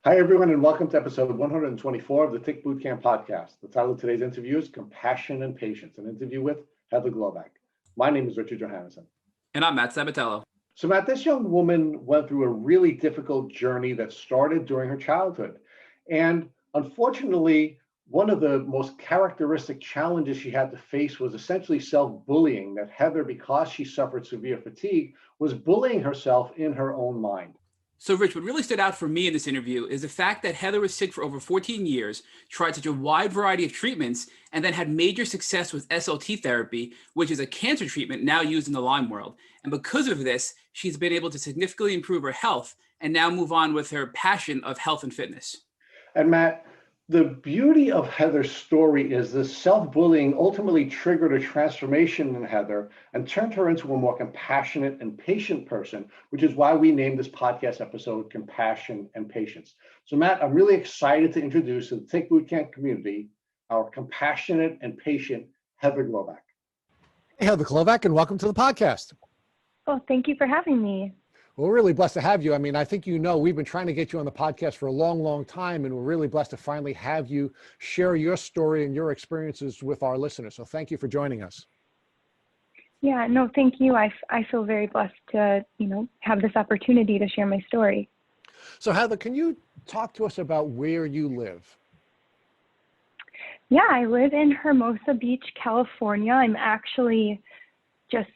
Hi, everyone, and welcome to episode 124 of the Tick Bootcamp podcast. The title of today's interview is Compassion and Patience, an interview with Heather Glovack. My name is Richard Johannesson. And I'm Matt Sabatello. So, Matt, this young woman went through a really difficult journey that started during her childhood. And unfortunately, one of the most characteristic challenges she had to face was essentially self-bullying, that Heather, because she suffered severe fatigue, was bullying herself in her own mind. So, Rich, what really stood out for me in this interview is the fact that Heather was sick for over 14 years, tried such a wide variety of treatments, and then had major success with SLT therapy, which is a cancer treatment now used in the Lyme world. And because of this, she's been able to significantly improve her health and now move on with her passion of health and fitness. And Matt, the beauty of Heather's story is this self-bullying ultimately triggered a transformation in Heather and turned her into a more compassionate and patient person, which is why we named this podcast episode Compassion and Patience. So Matt, I'm really excited to introduce to the Tick Bootcamp community our compassionate and patient Heather Glovack. Hey, Heather Glovack, and welcome to the podcast. Oh, thank you for having me. We're really blessed to have you. I mean, I think we've been trying to get you on the podcast for a long, long time, and we're really blessed to finally have you share your story and your experiences with our listeners. So thank you for joining us. Yeah, no, thank you. I feel very blessed to, have this opportunity to share my story. So Heather, can you talk to us about where you live? Yeah, I live in Hermosa Beach, California. I'm actually just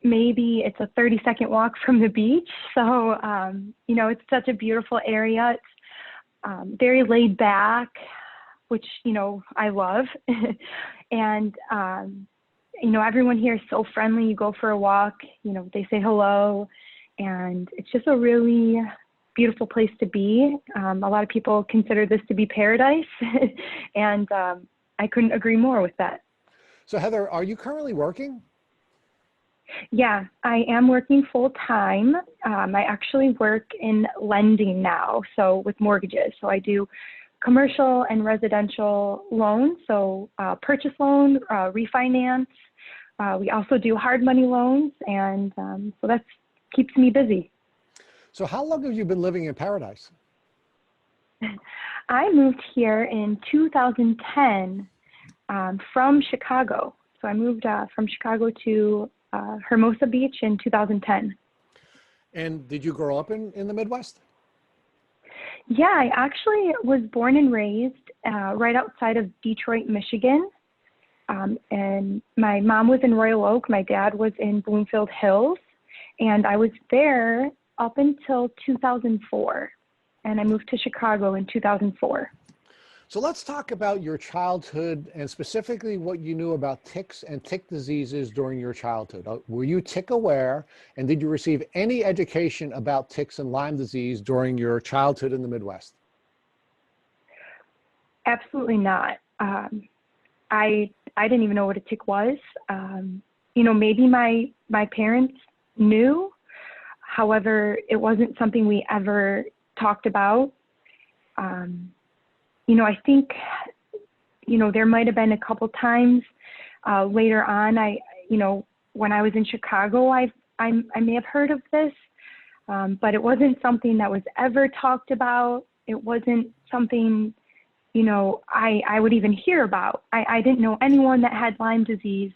maybe it's a 30-second walk from the beach. So, it's such a beautiful area. It's very laid back, which, I love. And, everyone here is so friendly. You go for a walk, they say hello. And it's just a really beautiful place to be. A lot of people consider this to be paradise. And I couldn't agree more with that. So Heather, are you currently working? Yeah, I am working full time. I actually work in lending now, so with mortgages. So I do commercial and residential loans, so purchase loan, refinance. We also do hard money loans, and so that keeps me busy. So how long have you been living in paradise? I moved here in 2010 from Chicago. So I moved from Chicago to Hermosa Beach in 2010. And did you grow up in the Midwest? Yeah, I actually was born and raised right outside of Detroit, Michigan. And my mom was in Royal Oak. My dad was in Bloomfield Hills. And I was there up until 2004. And I moved to Chicago in 2004. So let's talk about your childhood and specifically what you knew about ticks and tick diseases during your childhood. Were you tick aware, and did you receive any education about ticks and Lyme disease during your childhood in the Midwest? Absolutely not. I didn't even know what a tick was. Maybe my parents knew. However, it wasn't something we ever talked about. I think, there might have been a couple times later on, when I was in Chicago, I may have heard of this, but it wasn't something that was ever talked about. It wasn't something, I would even hear about. I didn't know anyone that had Lyme disease.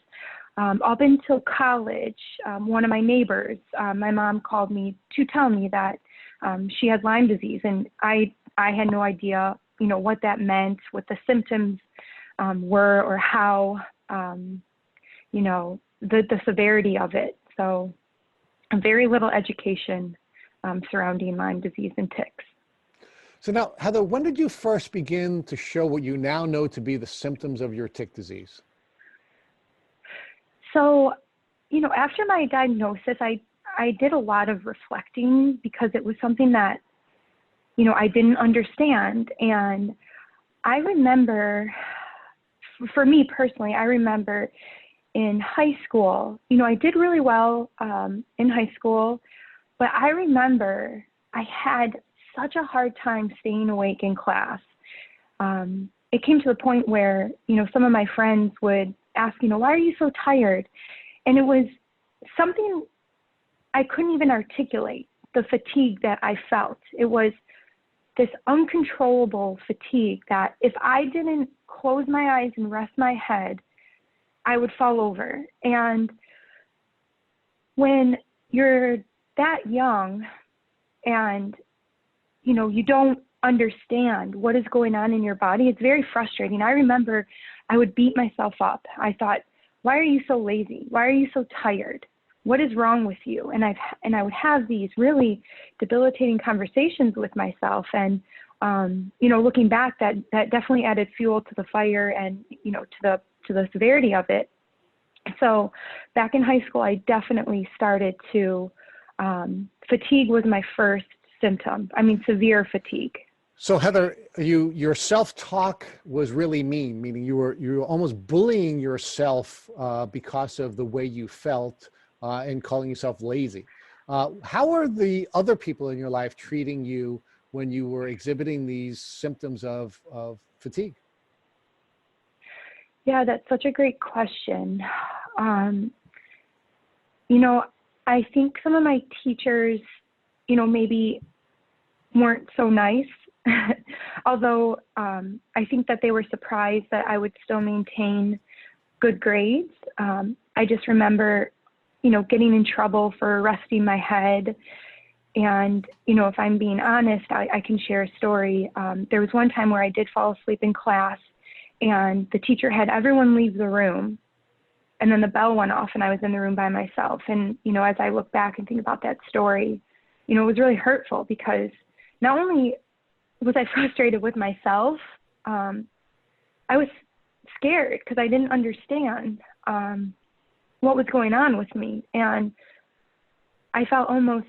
Up until college, one of my neighbors, my mom called me to tell me that she had Lyme disease, and I had no idea what that meant, what the symptoms were, or how, the severity of it. So very little education surrounding Lyme disease and ticks. So now, Heather, when did you first begin to show what you now know to be the symptoms of your tick disease? So, after my diagnosis, I did a lot of reflecting because it was something that I didn't understand. And I remember, for me personally, I remember in high school, I did really well in high school, but I remember I had such a hard time staying awake in class. It came to the point where, some of my friends would ask, why are you so tired? And it was something I couldn't even articulate, the fatigue that I felt. It was this uncontrollable fatigue that if I didn't close my eyes and rest my head, I would fall over. And when you're that young and, you know, you don't understand what is going on in your body, it's very frustrating. I remember I would beat myself up. I thought, why are you so lazy? Why are you so tired? What is wrong with you? And I would have these really debilitating conversations with myself. And, you know, looking back, that definitely added fuel to the fire and, you know, to the severity of it. So back in high school, I definitely started to, fatigue was my first symptom. I mean, severe fatigue. So Heather, your self-talk was really mean, meaning you were almost bullying yourself because of the way you felt and calling yourself lazy. How are the other people in your life treating you when you were exhibiting these symptoms of fatigue? Yeah, that's such a great question. You know, I think some of my teachers, you know, maybe weren't so nice. Although I think that they were surprised that I would still maintain good grades. I just remember, you know, getting in trouble for resting my head. And, you know, if I'm being honest, I can share a story. There was one time where I did fall asleep in class and the teacher had everyone leave the room. And then the bell went off and I was in the room by myself. And, you know, as I look back and think about that story, you know, it was really hurtful because not only was I frustrated with myself, I was scared because I didn't understand what was going on with me. And I felt almost,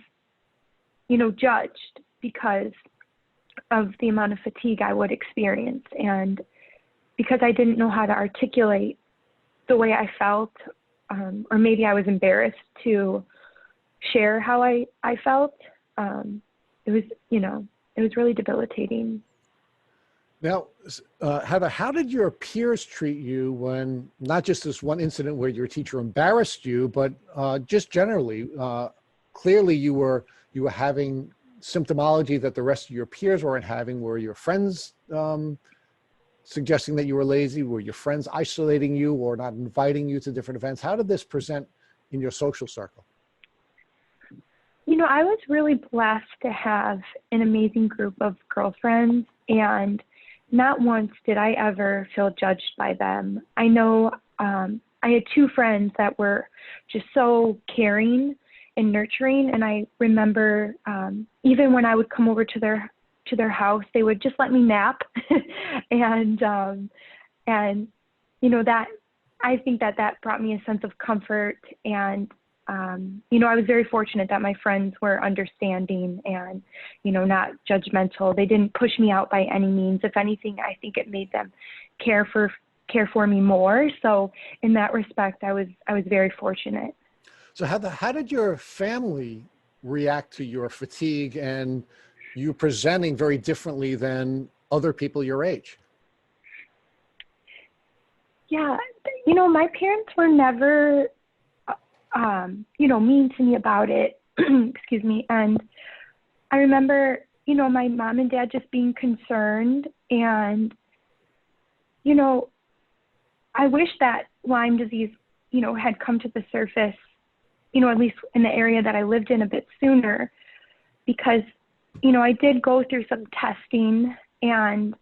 you know, judged because of the amount of fatigue I would experience. And because I didn't know how to articulate the way I felt, or maybe I was embarrassed to share how I felt, it was, you know, it was really debilitating. Now, Heather, how did your peers treat you when, not just this one incident where your teacher embarrassed you, but just generally, clearly you were having symptomology that the rest of your peers weren't having? Were your friends suggesting that you were lazy? Were your friends isolating you or not inviting you to different events? How did this present in your social circle? You know, I was really blessed to have an amazing group of girlfriends, and not once did I ever feel judged by them. I know I had two friends that were just so caring and nurturing, and I remember even when I would come over to their house, they would just let me nap, and you know, that I think that brought me a sense of comfort. And you know, I was very fortunate that my friends were understanding and, you know, not judgmental. They didn't push me out by any means. If anything, I think it made them care for me more. So in that respect, I was very fortunate. So Heather, how did your family react to your fatigue and you presenting very differently than other people your age? Yeah, you know, my parents were never you know, mean to me about it. Excuse me. And I remember, you know, my mom and dad just being concerned. And, you know, I wish that Lyme disease, you know, had come to the surface, you know, at least in the area that I lived in a bit sooner, because, you know, I did go through some testing and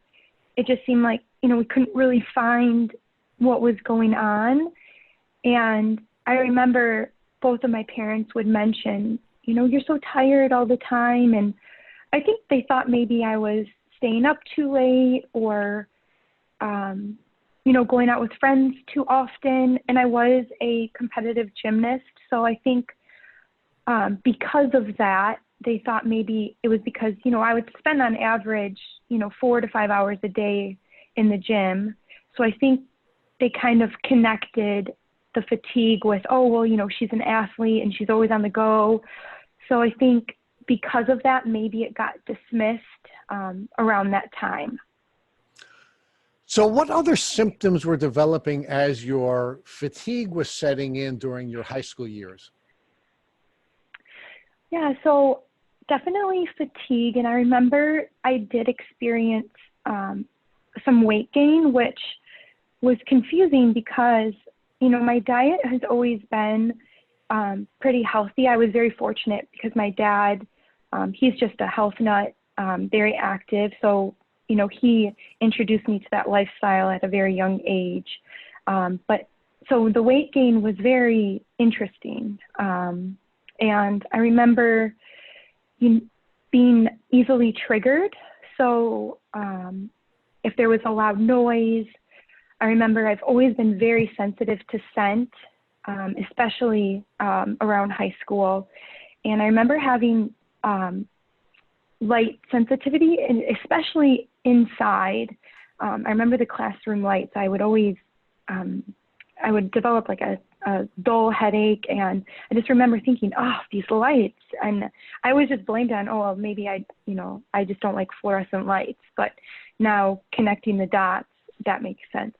it just seemed like, you know, we couldn't really find what was going on. And I remember both of my parents would mention, you know, you're so tired all the time. And I think they thought maybe I was staying up too late or, you know, going out with friends too often. And I was a competitive gymnast. So I think because of that, they thought maybe it was because, you know, I would spend on average, you know, 4 to 5 hours a day in the gym. So I think they kind of connected the fatigue with, oh, well, you know, she's an athlete and she's always on the go. So I think because of that, maybe it got dismissed around that time. So what other symptoms were developing as your fatigue was setting in during your high school years? Yeah, so definitely fatigue. And I remember I did experience some weight gain, which was confusing because, my diet has always been pretty healthy. I was very fortunate because my dad, he's just a health nut, very active. So, he introduced me to that lifestyle at a very young age. So the weight gain was very interesting. And I remember being easily triggered. So if there was a loud noise, I remember I've always been very sensitive to scent, especially around high school. And I remember having light sensitivity, and especially inside. I remember the classroom lights. I would always, I would develop like a dull headache, and I just remember thinking, oh, these lights. And I always just blamed it on, oh, well, maybe I just don't like fluorescent lights. But now connecting the dots, that makes sense.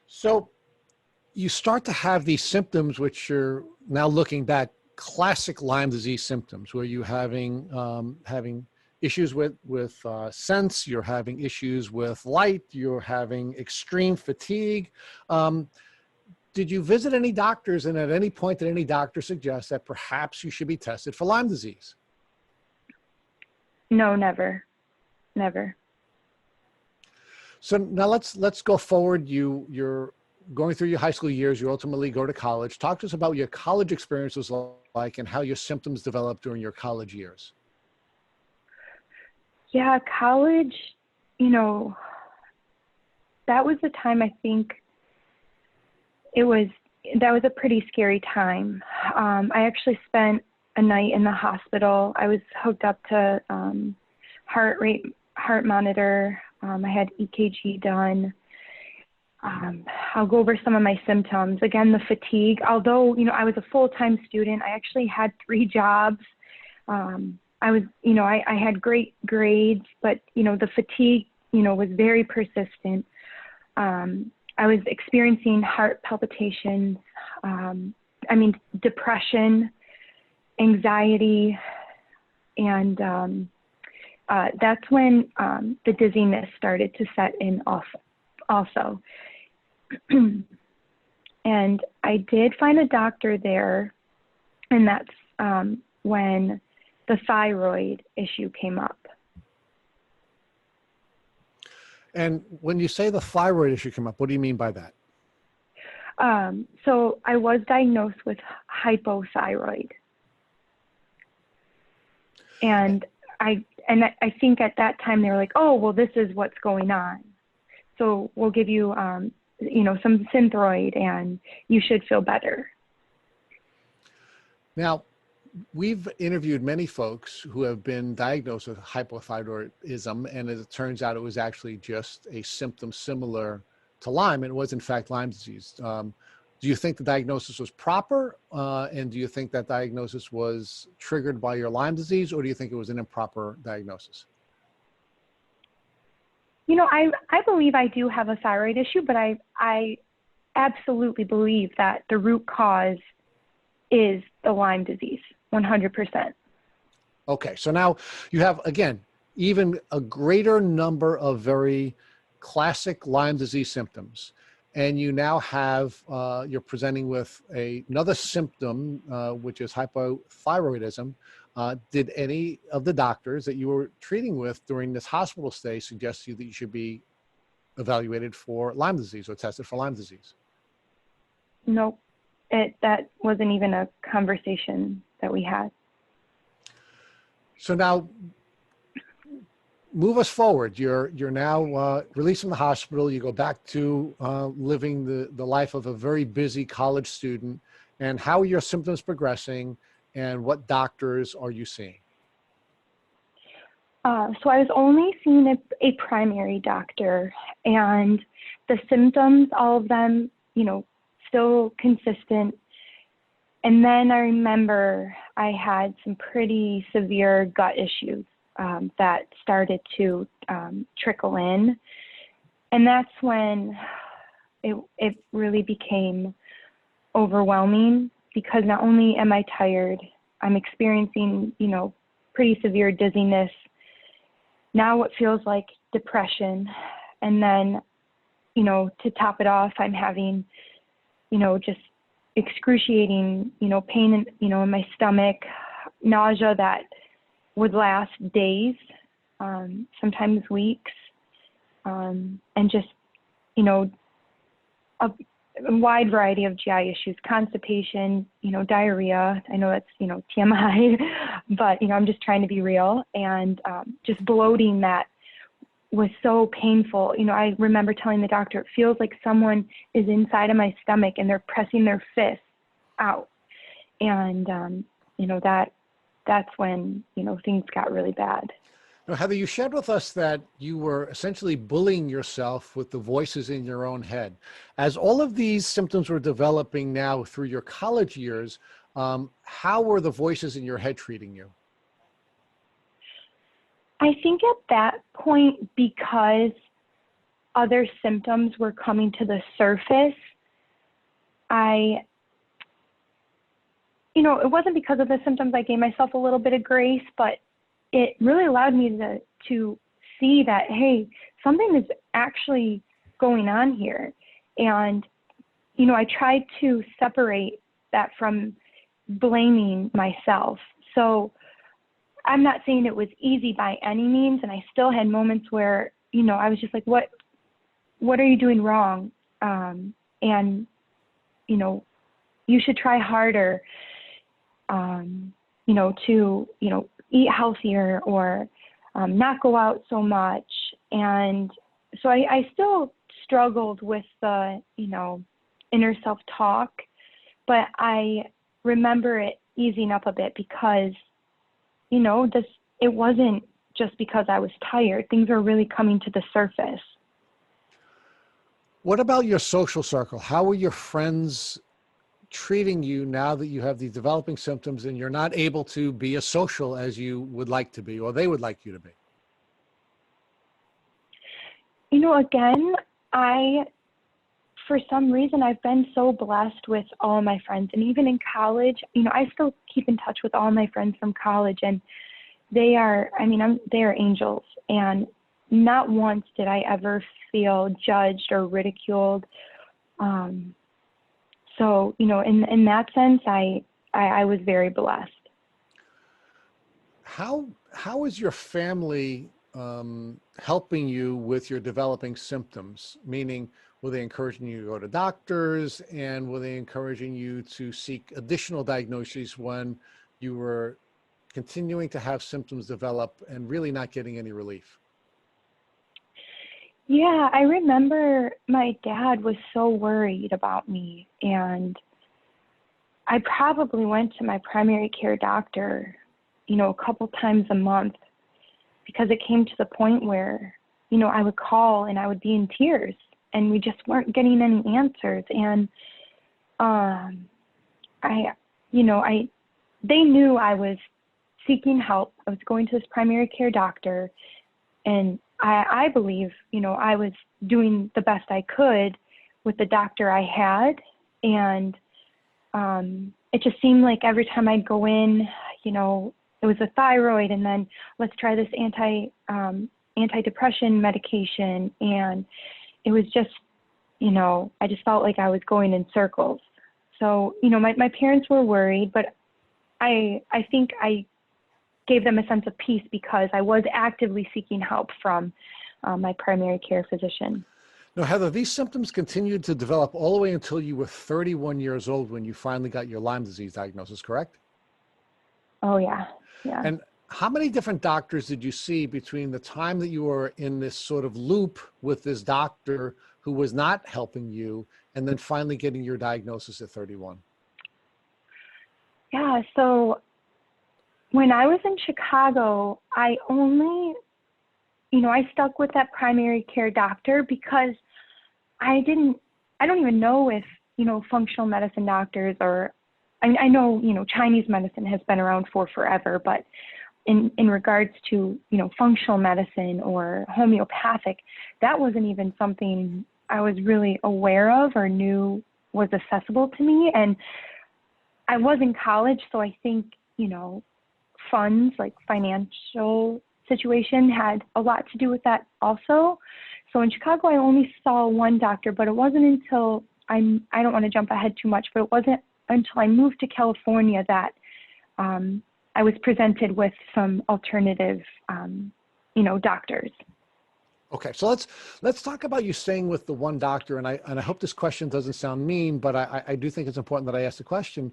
So you start to have these symptoms, which are now looking back, classic Lyme disease symptoms, where you're having issues with sense, you're having issues with light, you're having extreme fatigue. Did you visit any doctors, and at any point did any doctor suggest that perhaps you should be tested for Lyme disease? No, never. So now let's go forward. You're going through your high school years. You ultimately go to college. Talk to us about what your college experience was like and how your symptoms developed during your college years. Yeah, college, that was the time I think that was a pretty scary time. I actually spent a night in the hospital. I was hooked up to heart monitor. I had EKG done. I'll go over some of my symptoms. Again, the fatigue. Although, I was a full-time student, I actually had 3 jobs. I was, I had great grades, but, the fatigue, was very persistent. I was experiencing heart palpitations, depression, anxiety, and that's when the dizziness started to set in also. And I did find a doctor there, and that's when the thyroid issue came up. And when you say the thyroid issue came up, what do you mean by that? So I was diagnosed with hypothyroid. And I think at that time they were like, oh, well, this is what's going on. So we'll give you, some Synthroid and you should feel better. Now, we've interviewed many folks who have been diagnosed with hypothyroidism, and as it turns out, it was actually just a symptom similar to Lyme, and it was in fact Lyme disease. Do you think the diagnosis was proper, and do you think that diagnosis was triggered by your Lyme disease, or do you think it was an improper diagnosis? I believe I do have a thyroid issue, but I absolutely believe that the root cause is the Lyme disease, 100%. Okay, so now you have, again, even a greater number of very classic Lyme disease symptoms, and you now have, you're presenting with another symptom, which is hypothyroidism. Did any of the doctors that you were treating with during this hospital stay suggest to you that you should be evaluated for Lyme disease or tested for Lyme disease? Nope. That wasn't even a conversation that we had. So now, move us forward. You're now released from the hospital. You go back to living the life of a very busy college student. And how are your symptoms progressing, and what doctors are you seeing? So I was only seeing a primary doctor, and the symptoms, all of them, still consistent. And then I remember I had some pretty severe gut issues that started to trickle in. And that's when it really became overwhelming, because not only am I tired, I'm experiencing, pretty severe dizziness. Now what feels like depression. And then, to top it off, I'm having, just excruciating, pain in, in my stomach, nausea that would last days, sometimes weeks, and just, a wide variety of GI issues, constipation, diarrhea. I know that's, TMI, but, I'm just trying to be real, and just bloating that was so painful. I remember telling the doctor, it feels like someone is inside of my stomach and they're pressing their fist out. And, that's when, things got really bad. Now, Heather, you shared with us that you were essentially bullying yourself with the voices in your own head. As all of these symptoms were developing now through your college years, how were the voices in your head treating you? I think at that point, because other symptoms were coming to the surface, it wasn't because of the symptoms I gave myself a little bit of grace, but it really allowed me to see that, hey, something is actually going on here. And, I tried to separate that from blaming myself. So I'm not saying it was easy by any means. And I still had moments where, I was just like, what are you doing wrong? And, you should try harder, to, eat healthier or not go out so much. And so I still struggled with the, inner self-talk, but I remember it easing up a bit because, it wasn't just because I was tired. Things are really coming to the surface. What about your social circle? How are your friends treating you now that you have these developing symptoms and you're not able to be as social as you would like to be, or they would like you to be? Again, for some reason, I've been so blessed with all my friends. And even in college, I still keep in touch with all my friends from college, and they are angels. And not once did I ever feel judged or ridiculed. So, in that sense, I was very blessed. How is your family helping you with your developing symptoms? Meaning, were they encouraging you to go to doctors, and were they encouraging you to seek additional diagnoses when you were continuing to have symptoms develop and really not getting any relief? Yeah, I remember my dad was so worried about me, and I probably went to my primary care doctor, a couple times a month, because it came to the point where, I would call and I would be in tears and we just weren't getting any answers. And, they knew I was seeking help. I was going to this primary care doctor, and I believe, I was doing the best I could with the doctor I had. And it just seemed like every time I'd go in, it was a thyroid, and then let's try this antidepressant medication. And it was just, I just felt like I was going in circles. So, my parents were worried, but I think I gave them a sense of peace because I was actively seeking help from my primary care physician. Now, Heather, these symptoms continued to develop all the way until you were 31 years old when you finally got your Lyme disease diagnosis, correct? Oh, yeah. Yeah. And how many different doctors did you see between the time that you were in this sort of loop with this doctor who was not helping you and then finally getting your diagnosis at 31? Yeah, so when I was in Chicago, I only, I stuck with that primary care doctor because I don't even know if, functional medicine doctors or, I know, Chinese medicine has been around for forever, but in regards to, functional medicine or homeopathic, that wasn't even something I was really aware of or knew was accessible to me. And I was in college, so I think funds, like financial situation had a lot to do with that also. So in Chicago, I only saw one doctor, but it wasn't until I don't want to jump ahead too much, but it wasn't until I moved to California that I was presented with some alternative, doctors. Okay, so let's talk about you staying with the one doctor, and I hope this question doesn't sound mean, but I do think it's important that I ask the question.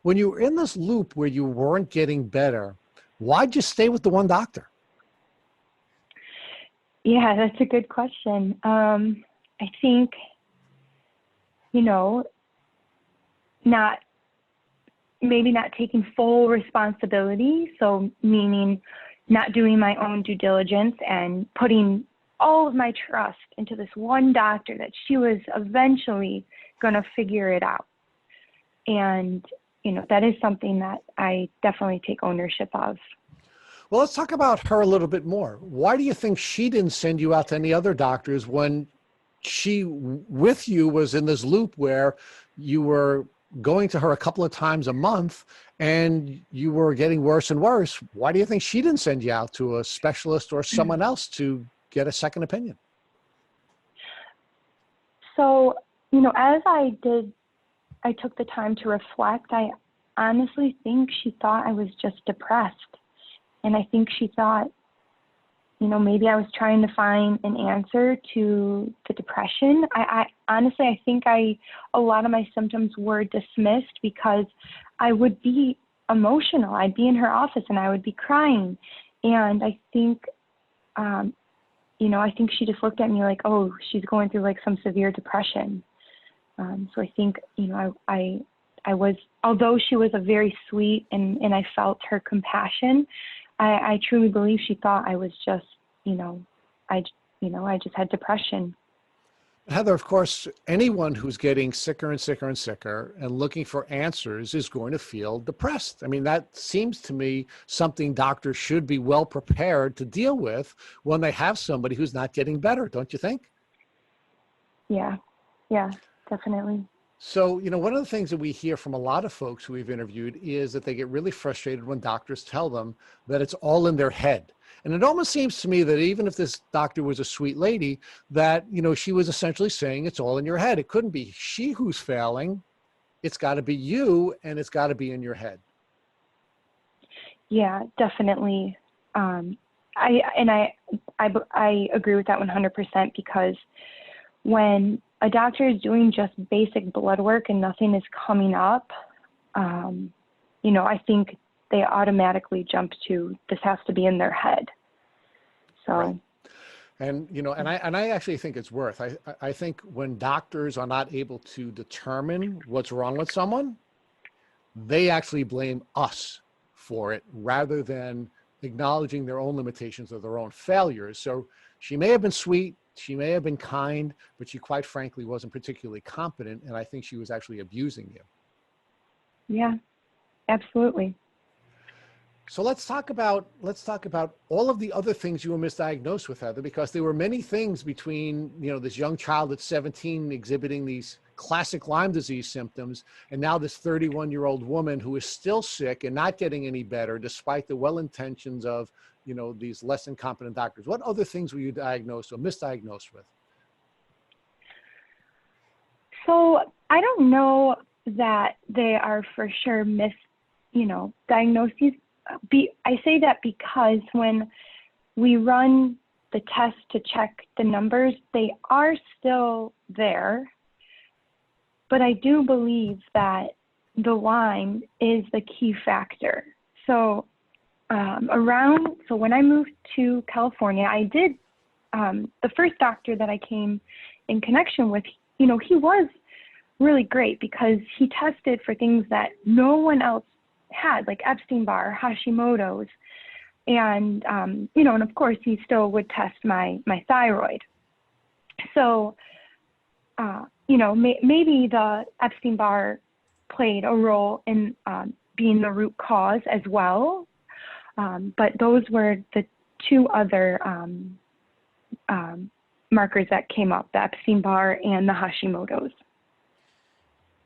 When you were in this loop where you weren't getting better, why'd you stay with the one doctor? Yeah, that's a good question. I think, maybe not taking full responsibility. So meaning not doing my own due diligence and putting all of my trust into this one doctor that she was eventually going to figure it out. And, that is something that I definitely take ownership of. Well, let's talk about her a little bit more. Why do you think she didn't send you out to any other doctors when she, with you, was in this loop where you were going to her a couple of times a month and you were getting worse and worse? Why do you think she didn't send you out to a specialist or someone else to get a second opinion? So, as I took the time to reflect, I honestly think she thought I was just depressed. And I think she thought, maybe I was trying to find an answer to the depression. I honestly, I think a lot of my symptoms were dismissed because I would be emotional. I'd be in her office and I would be crying. And I think, I think she just looked at me like, oh, she's going through like some severe depression. So I think, I was, although she was a very sweet and I felt her compassion, I truly believe she thought I was just, I just had depression. Heather, of course, anyone who's getting sicker and sicker and sicker and looking for answers is going to feel depressed. I mean, that seems to me something doctors should be well prepared to deal with when they have somebody who's not getting better, don't you think? Yeah, definitely. So, one of the things that we hear from a lot of folks who we've interviewed is that they get really frustrated when doctors tell them that it's all in their head. And it almost seems to me that even if this doctor was a sweet lady, that, she was essentially saying it's all in your head. It couldn't be she who's failing. It's got to be you, and it's got to be in your head. Yeah, definitely. I agree with that 100% because when a doctor is doing just basic blood work and nothing is coming up, I think they automatically jump to this has to be in their head. So, right. And, and I actually think it's worth. I think when doctors are not able to determine what's wrong with someone, they actually blame us for it rather than acknowledging their own limitations or their own failures. So she may have been sweet. She may have been kind, but she quite frankly wasn't particularly competent, and I think she was actually abusing you. Yeah, absolutely. So let's talk about all of the other things you were misdiagnosed with, Heather, because there were many things between, this young child at 17 exhibiting these classic Lyme disease symptoms, and now this 31-year-old woman who is still sick and not getting any better despite the well-intentions of these less than competent doctors. What other things were you diagnosed or misdiagnosed with? So I don't know that they are for sure diagnoses. I say that because when we run the test to check the numbers, they are still there. But I do believe that the Lyme is the key factor. So when I moved to California, I did, the first doctor that I came in connection with, he was really great because he tested for things that no one else had, like Epstein-Barr, Hashimoto's. And, and of course he still would test my thyroid. So, maybe the Epstein-Barr played a role in being the root cause as well. But those were the two other markers that came up, the Epstein-Barr and the Hashimoto's.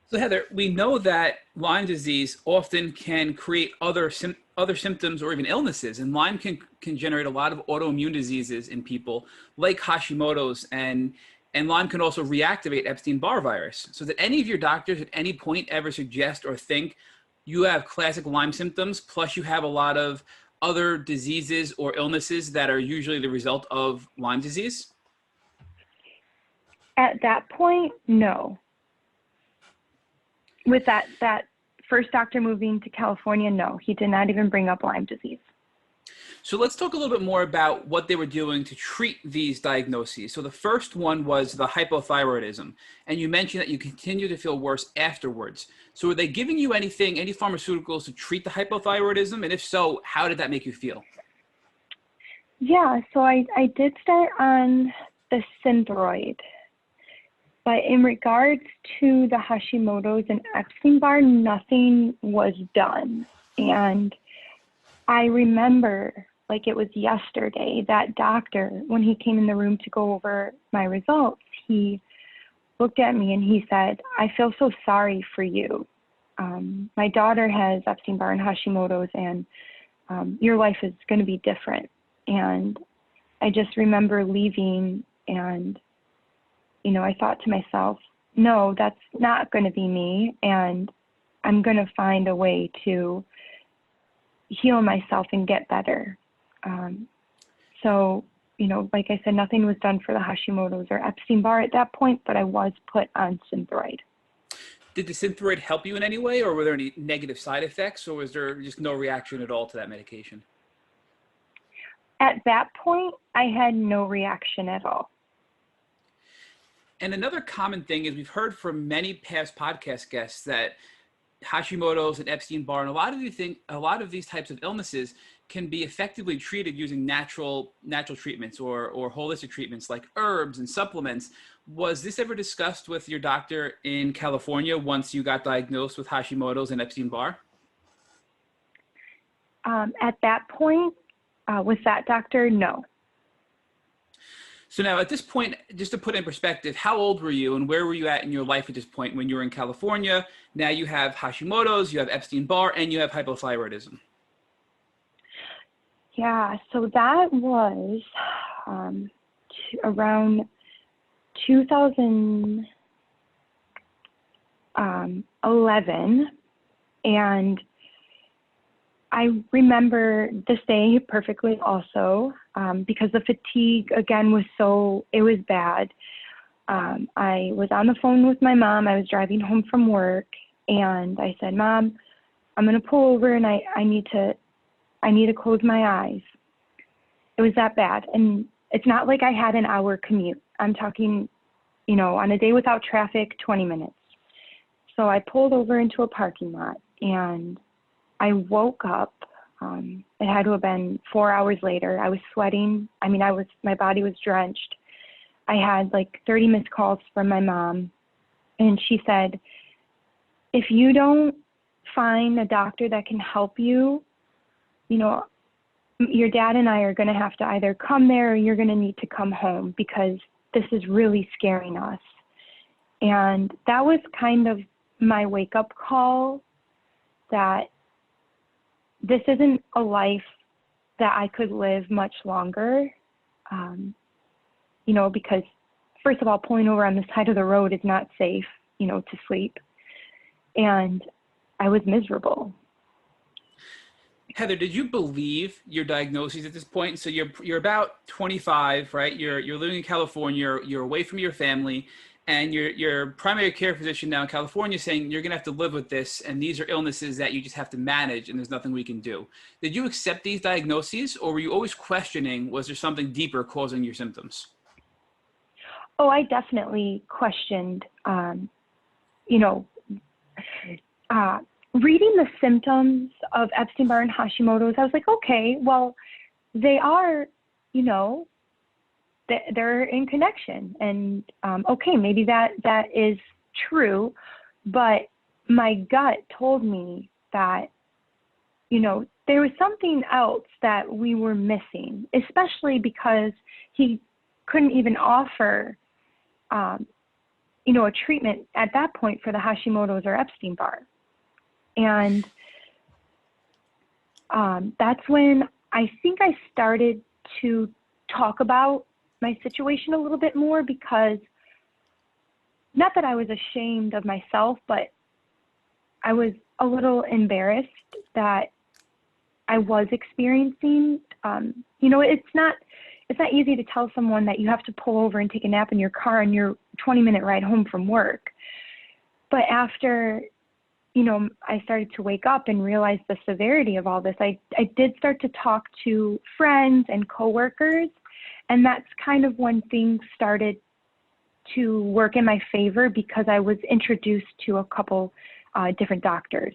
So Heather, we know that Lyme disease often can create other symptoms or even illnesses, and Lyme can generate a lot of autoimmune diseases in people, like Hashimoto's, and Lyme can also reactivate Epstein-Barr virus. So, did any of your doctors at any point ever suggest or think you have classic Lyme symptoms, plus you have a lot of other diseases or illnesses that are usually the result of Lyme disease? At that point, no. With that first doctor moving to California, no, he did not even bring up Lyme disease. So let's talk a little bit more about what they were doing to treat these diagnoses. So the first one was the hypothyroidism, and you mentioned that you continue to feel worse afterwards. So were they giving you any pharmaceuticals to treat the hypothyroidism? And if so, how did that make you feel? Yeah, so I did start on the Synthroid. But in regards to the Hashimoto's and Epstein-Barr, nothing was done. And I remember, like it was yesterday, that doctor, when he came in the room to go over my results, he looked at me and he said, "I feel so sorry for you. My daughter has Epstein-Barr and Hashimoto's, and your life is going to be different." And I just remember leaving, and I thought to myself, no, that's not going to be me, and I'm going to find a way to heal myself and get better. So, like I said, nothing was done for the Hashimoto's or Epstein-Barr at that point, but I was put on Synthroid. Did the Synthroid help you in any way, or were there any negative side effects, or was there just no reaction at all to that medication? At that point, I had no reaction at all. And another common thing is we've heard from many past podcast guests that Hashimoto's and Epstein-Barr and a lot of these types of illnesses can be effectively treated using natural treatments or holistic treatments like herbs and supplements. Was this ever discussed with your doctor in California once you got diagnosed with Hashimoto's and Epstein-Barr? At that point, with that doctor, no. So now at this point, just to put in perspective, how old were you and where were you at in your life at this point when you were in California? Now you have Hashimoto's, you have Epstein-Barr, and you have hypothyroidism. Yeah, so that was around 2011, and I remember this day perfectly also, because the fatigue again was bad. I was on the phone with my mom. I was driving home from work, and I said, "Mom, I'm going to pull over and I need to close my eyes." It was that bad. And it's not like I had an hour commute. I'm talking, on a day without traffic, 20 minutes. So I pulled over into a parking lot, and I woke up. It had to have been 4 hours later. I was sweating. My body was drenched. I had like 30 missed calls from my mom. And she said, "If you don't find a doctor that can help you, your dad and I are going to have to either come there or you're going to need to come home because this is really scaring us." And that was kind of my wake-up call that this isn't a life that I could live much longer, because first of all, pulling over on the side of the road is not safe, to sleep. And I was miserable. Heather, did you believe your diagnoses at this point? So you're about 25, right? You're living in California, you're away from your family, and your primary care physician now in California is saying you're going to have to live with this, and these are illnesses that you just have to manage, and there's nothing we can do. Did you accept these diagnoses, or were you always questioning, was there something deeper causing your symptoms? Oh, I definitely questioned, reading the symptoms of Epstein-Barr and Hashimoto's. I was like, okay, well, they are, they're in connection, and okay, maybe that is true, but my gut told me that there was something else that we were missing, especially because he couldn't even offer a treatment at that point for the Hashimoto's or Epstein-Barr. And that's when I think I started to talk about my situation a little bit more, because not that I was ashamed of myself, but I was a little embarrassed that I was experiencing, it's not easy to tell someone that you have to pull over and take a nap in your car on your 20-minute ride home from work. But after, I started to wake up and realize the severity of all this, I did start to talk to friends and coworkers, and that's kind of when things started to work in my favor, because I was introduced to a couple different doctors.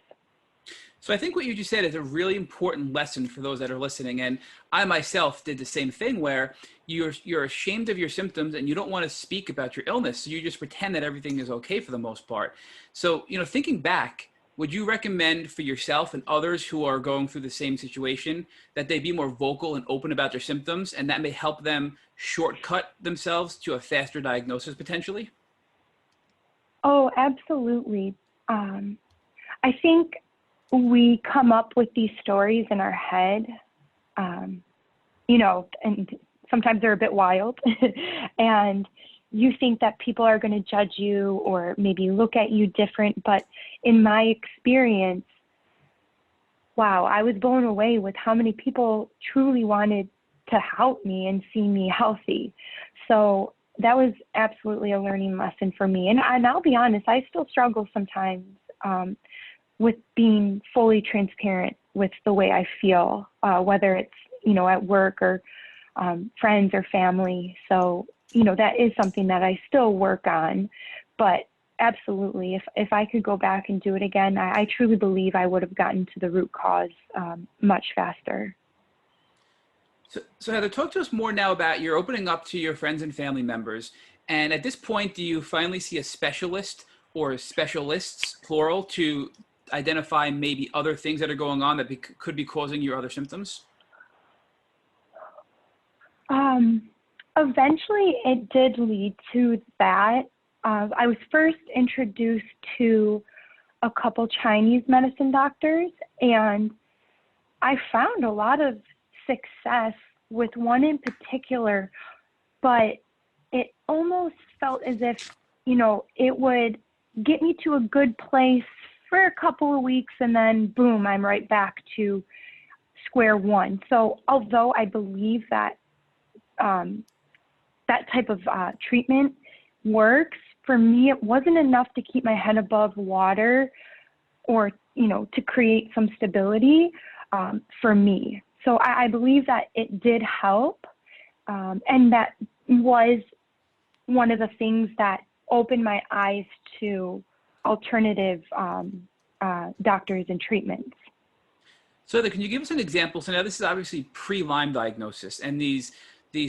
So I think what you just said is a really important lesson for those that are listening. And I myself did the same thing, where you're ashamed of your symptoms and you don't want to speak about your illness. So you just pretend that everything is okay for the most part. So, thinking back, would you recommend for yourself and others who are going through the same situation that they be more vocal and open about their symptoms, and that may help them shortcut themselves to a faster diagnosis potentially? Oh, absolutely. I think we come up with these stories in our head, and sometimes they're a bit wild, and you think that people are going to judge you or maybe look at you different. But in my experience, wow, I was blown away with how many people truly wanted to help me and see me healthy. So that was absolutely a learning lesson for me. And I'll be honest, I still struggle sometimes with being fully transparent with the way I feel, whether it's, at work or friends or family. So, that is something that I still work on. But absolutely, if I could go back and do it again, I truly believe I would have gotten to the root cause much faster. So Heather, talk to us more now about your opening up to your friends and family members. And at this point, do you finally see a specialist or specialists, plural, to identify maybe other things that are going on that could be causing your other symptoms? Eventually, it did lead to that. I was first introduced to a couple Chinese medicine doctors, and I found a lot of success with one in particular, but it almost felt as if, it would get me to a good place for a couple of weeks, and then boom, I'm right back to square one. So although I believe that that type of treatment works, for me, it wasn't enough to keep my head above water or, to create some stability for me. So I believe that it did help, and that was one of the things that opened my eyes to alternative doctors and treatments. So Heather, can you give us an example? So now this is obviously pre-Lyme diagnosis, and these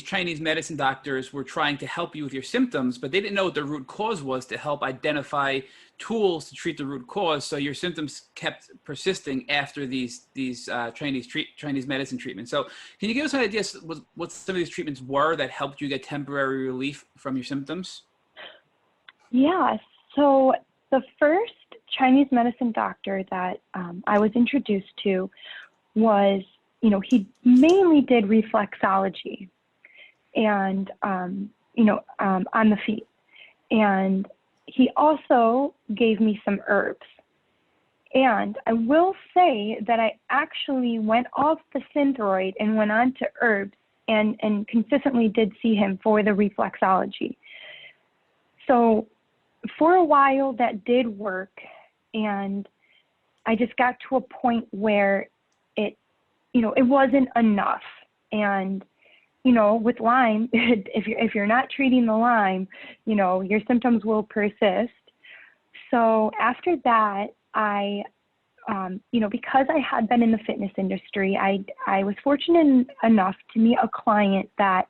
Chinese medicine doctors were trying to help you with your symptoms, but they didn't know what the root cause was to help identify tools to treat the root cause. So your symptoms kept persisting after these Chinese medicine treatments. So can you give us an idea what some of these treatments were that helped you get temporary relief from your symptoms? Yeah, so the first Chinese medicine doctor that I was introduced to was, he mainly did reflexology and, on the feet. And he also gave me some herbs. And I will say that I actually went off the Synthroid and went on to herbs and consistently did see him for the reflexology. So for a while that did work, and I just got to a point where it wasn't enough. And, with Lyme, if you're not treating the Lyme, your symptoms will persist. So after that, I, because I had been in the fitness industry, I was fortunate enough to meet a client that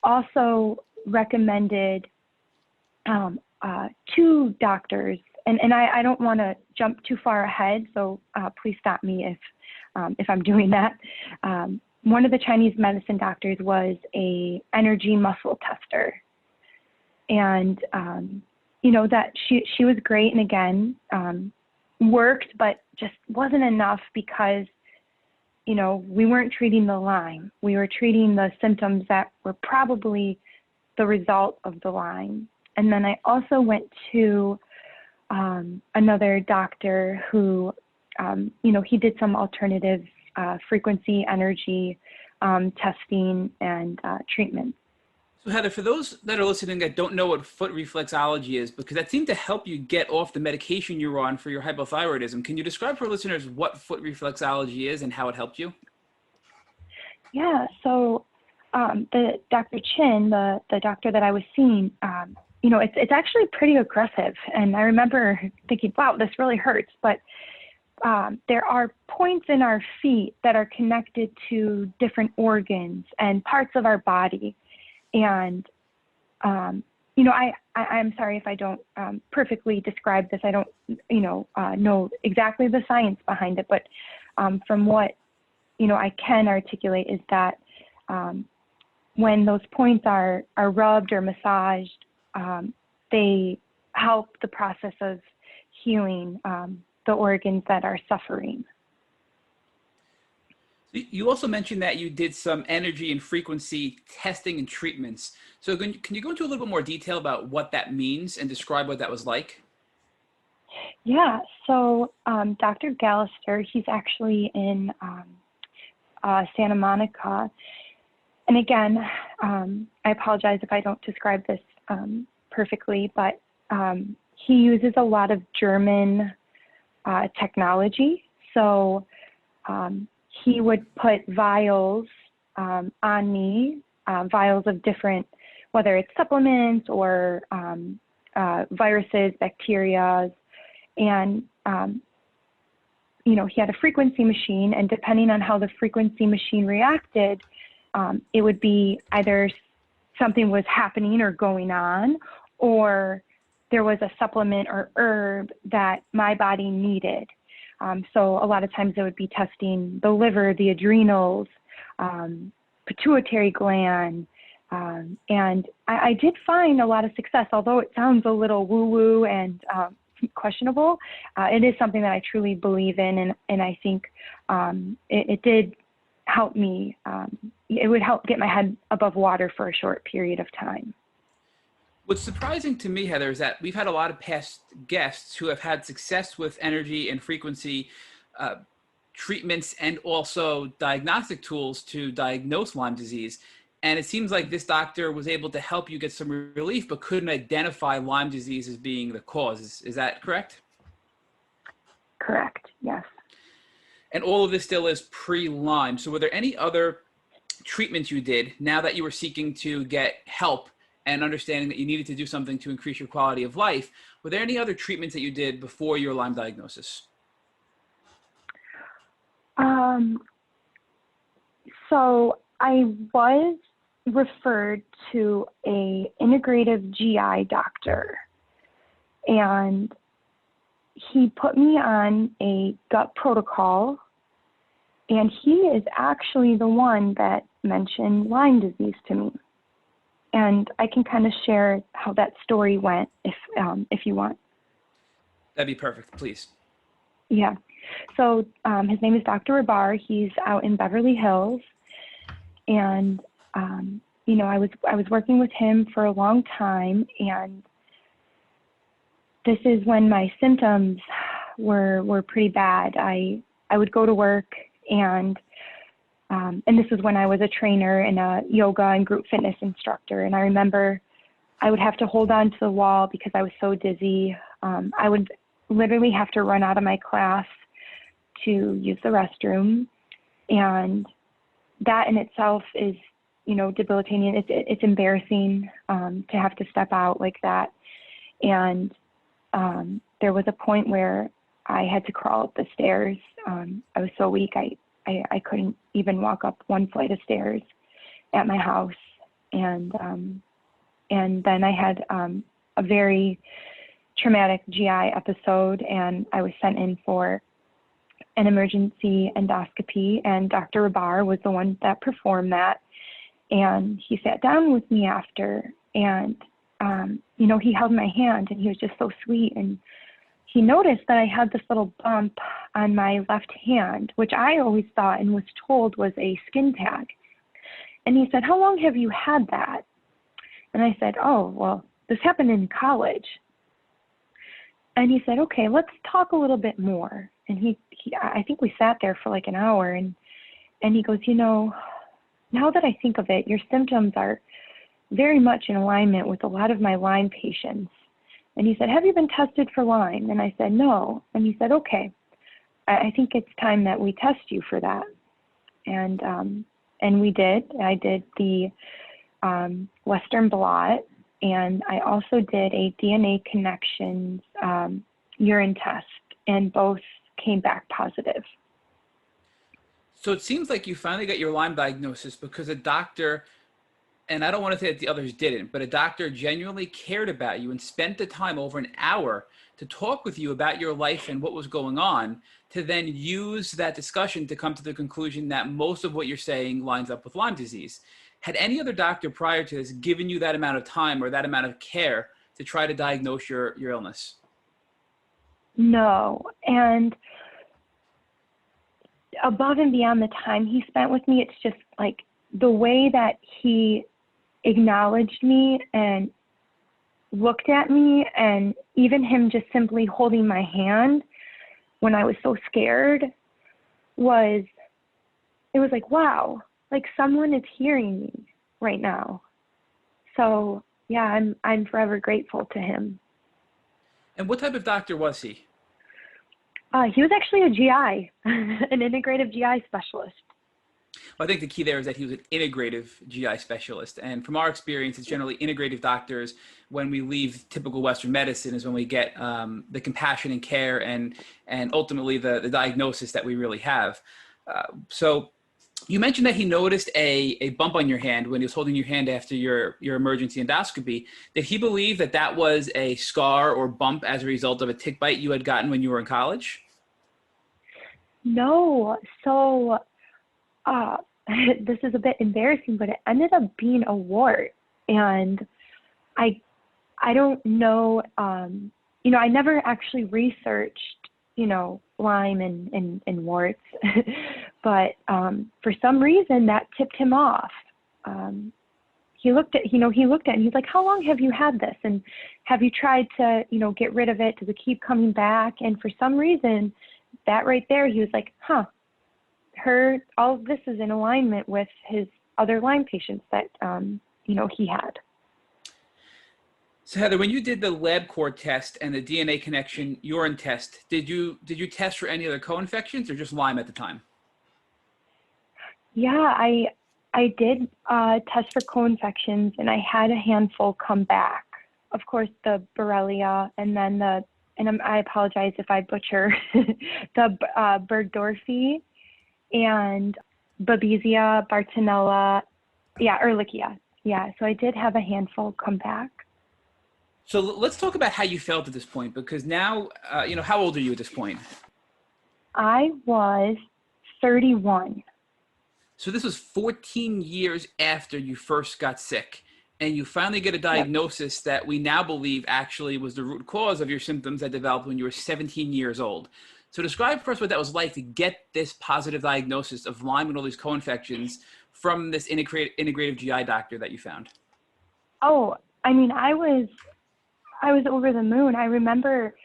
also recommended two doctors, and I don't want to jump too far ahead, so please stop me if I'm doing that. One of the Chinese medicine doctors was a energy muscle tester, and that she was great, and again, worked, but just wasn't enough because, we weren't treating the Lyme. We were treating the symptoms that were probably the result of the Lyme. And then I also went to another doctor who, he did some alternative frequency energy testing and treatment. So Heather, for those that are listening that don't know what foot reflexology is, because that seemed to help you get off the medication you were on for your hypothyroidism, can you describe for listeners what foot reflexology is and how it helped you? Yeah, so the Dr. Chin, the doctor that I was seeing, it's actually pretty aggressive. And I remember thinking, wow, this really hurts. But there are points in our feet that are connected to different organs and parts of our body. And, I'm sorry if I don't perfectly describe this. I don't, know exactly the science behind it. But from what, I can articulate is that when those points are rubbed or massaged, they help the process of healing the organs that are suffering. You also mentioned that you did some energy and frequency testing and treatments. So can you go into a little bit more detail about what that means and describe what that was like? Yeah, so Dr. Gallister, he's actually in Santa Monica. And again, I apologize if I don't describe this perfectly, but he uses a lot of German technology. So he would put vials on me, vials of different, whether it's supplements or viruses, bacteria, and he had a frequency machine, and depending on how the frequency machine reacted, it would be either something was happening or going on, or there was a supplement or herb that my body needed. So a lot of times it would be testing the liver, the adrenals, pituitary gland. And I did find a lot of success, although it sounds a little woo-woo and questionable. It is something that I truly believe in, and I think it did help me. It would help get my head above water for a short period of time. What's surprising to me, Heather, is that we've had a lot of past guests who have had success with energy and frequency treatments and also diagnostic tools to diagnose Lyme disease. And it seems like this doctor was able to help you get some relief, but couldn't identify Lyme disease as being the cause. Is that correct? Correct, yes. And all of this still is pre-Lyme. So were there any other treatments you did now that you were seeking to get help and understanding that you needed to do something to increase your quality of life? Were there any other treatments that you did before your Lyme diagnosis? So I was referred to a integrative GI doctor, and he put me on a gut protocol, and he is actually the one that mentioned Lyme disease to me. And I can kind of share how that story went if you want. That'd be perfect, please. Yeah. So his name is Dr. Rabar. He's out in Beverly Hills. And, I was working with him for a long time. And this is when my symptoms were pretty bad. I would go to work and this is when I was a trainer and a yoga and group fitness instructor. And I remember I would have to hold on to the wall because I was so dizzy. I would literally have to run out of my class to use the restroom. And that in itself is, debilitating. It's embarrassing to have to step out like that. And there was a point where I had to crawl up the stairs. I was so weak. I couldn't even walk up one flight of stairs at my house. And then I had a very traumatic GI episode, and I was sent in for an emergency endoscopy, and Dr. Rabar was the one that performed that. And he sat down with me after, and he held my hand and he was just so sweet. And he noticed that I had this little bump on my left hand, which I always thought and was told was a skin tag. And he said, "How long have you had that?" And I said, "Oh, well, this happened in college." And he said, "Okay, let's talk a little bit more." And I think we sat there for like an hour, and he goes, "Now that I think of it, your symptoms are very much in alignment with a lot of my Lyme patients." And he said, "Have you been tested for Lyme?" And I said, "No." And he said, "Okay, I think it's time that we test you for that." And we did. I did the Western blot, and I also did a DNA connections urine test, and both came back positive. So it seems like you finally got your Lyme diagnosis because a doctor, and I don't want to say that the others didn't, but a doctor genuinely cared about you and spent the time over an hour to talk with you about your life and what was going on, to then use that discussion to come to the conclusion that most of what you're saying lines up with Lyme disease. Had any other doctor prior to this given you that amount of time or that amount of care to try to diagnose your illness? No. And above and beyond the time he spent with me, it's just like the way that he acknowledged me and looked at me, and even him just simply holding my hand when I was so scared it was like, wow, like someone is hearing me right now. So yeah, I'm forever grateful to him. And what type of doctor was he? He was actually a GI, an integrative GI specialist. Well, I think the key there is that he was an integrative GI specialist. And from our experience, it's generally integrative doctors. When we leave typical Western medicine is when we get the compassion and care and ultimately the diagnosis that we really have. So you mentioned that he noticed a bump on your hand when he was holding your hand after your emergency endoscopy. Did he believe that that was a scar or bump as a result of a tick bite you had gotten when you were in college? No. So this is a bit embarrassing, but it ended up being a wart. And I don't know, I never actually researched, Lyme and warts, but for some reason that tipped him off. He looked at it and he's like, "How long have you had this? And have you tried to, get rid of it? Does it keep coming back?" And for some reason, that right there, he was like, all of this is in alignment with his other Lyme patients that, he had. So Heather, when you did the LabCorp test and the DNA connection urine test, did you test for any other co-infections or just Lyme at the time? Yeah, I did test for co-infections, and I had a handful come back. Of course, the Borrelia, and then I apologize if I butcher the Burgdorferi and Babesia, Bartonella, Ehrlichia. Yeah, so I did have a handful come back. So let's talk about how you felt at this point, because now, how old are you at this point? I was 31. So this was 14 years after you first got sick, and you finally get a diagnosis that we now believe actually was the root cause of your symptoms that developed when you were 17 years old. So describe for us what that was like to get this positive diagnosis of Lyme and all these co-infections from this integrative GI doctor that you found. Oh, I mean, I was over the moon. I remember,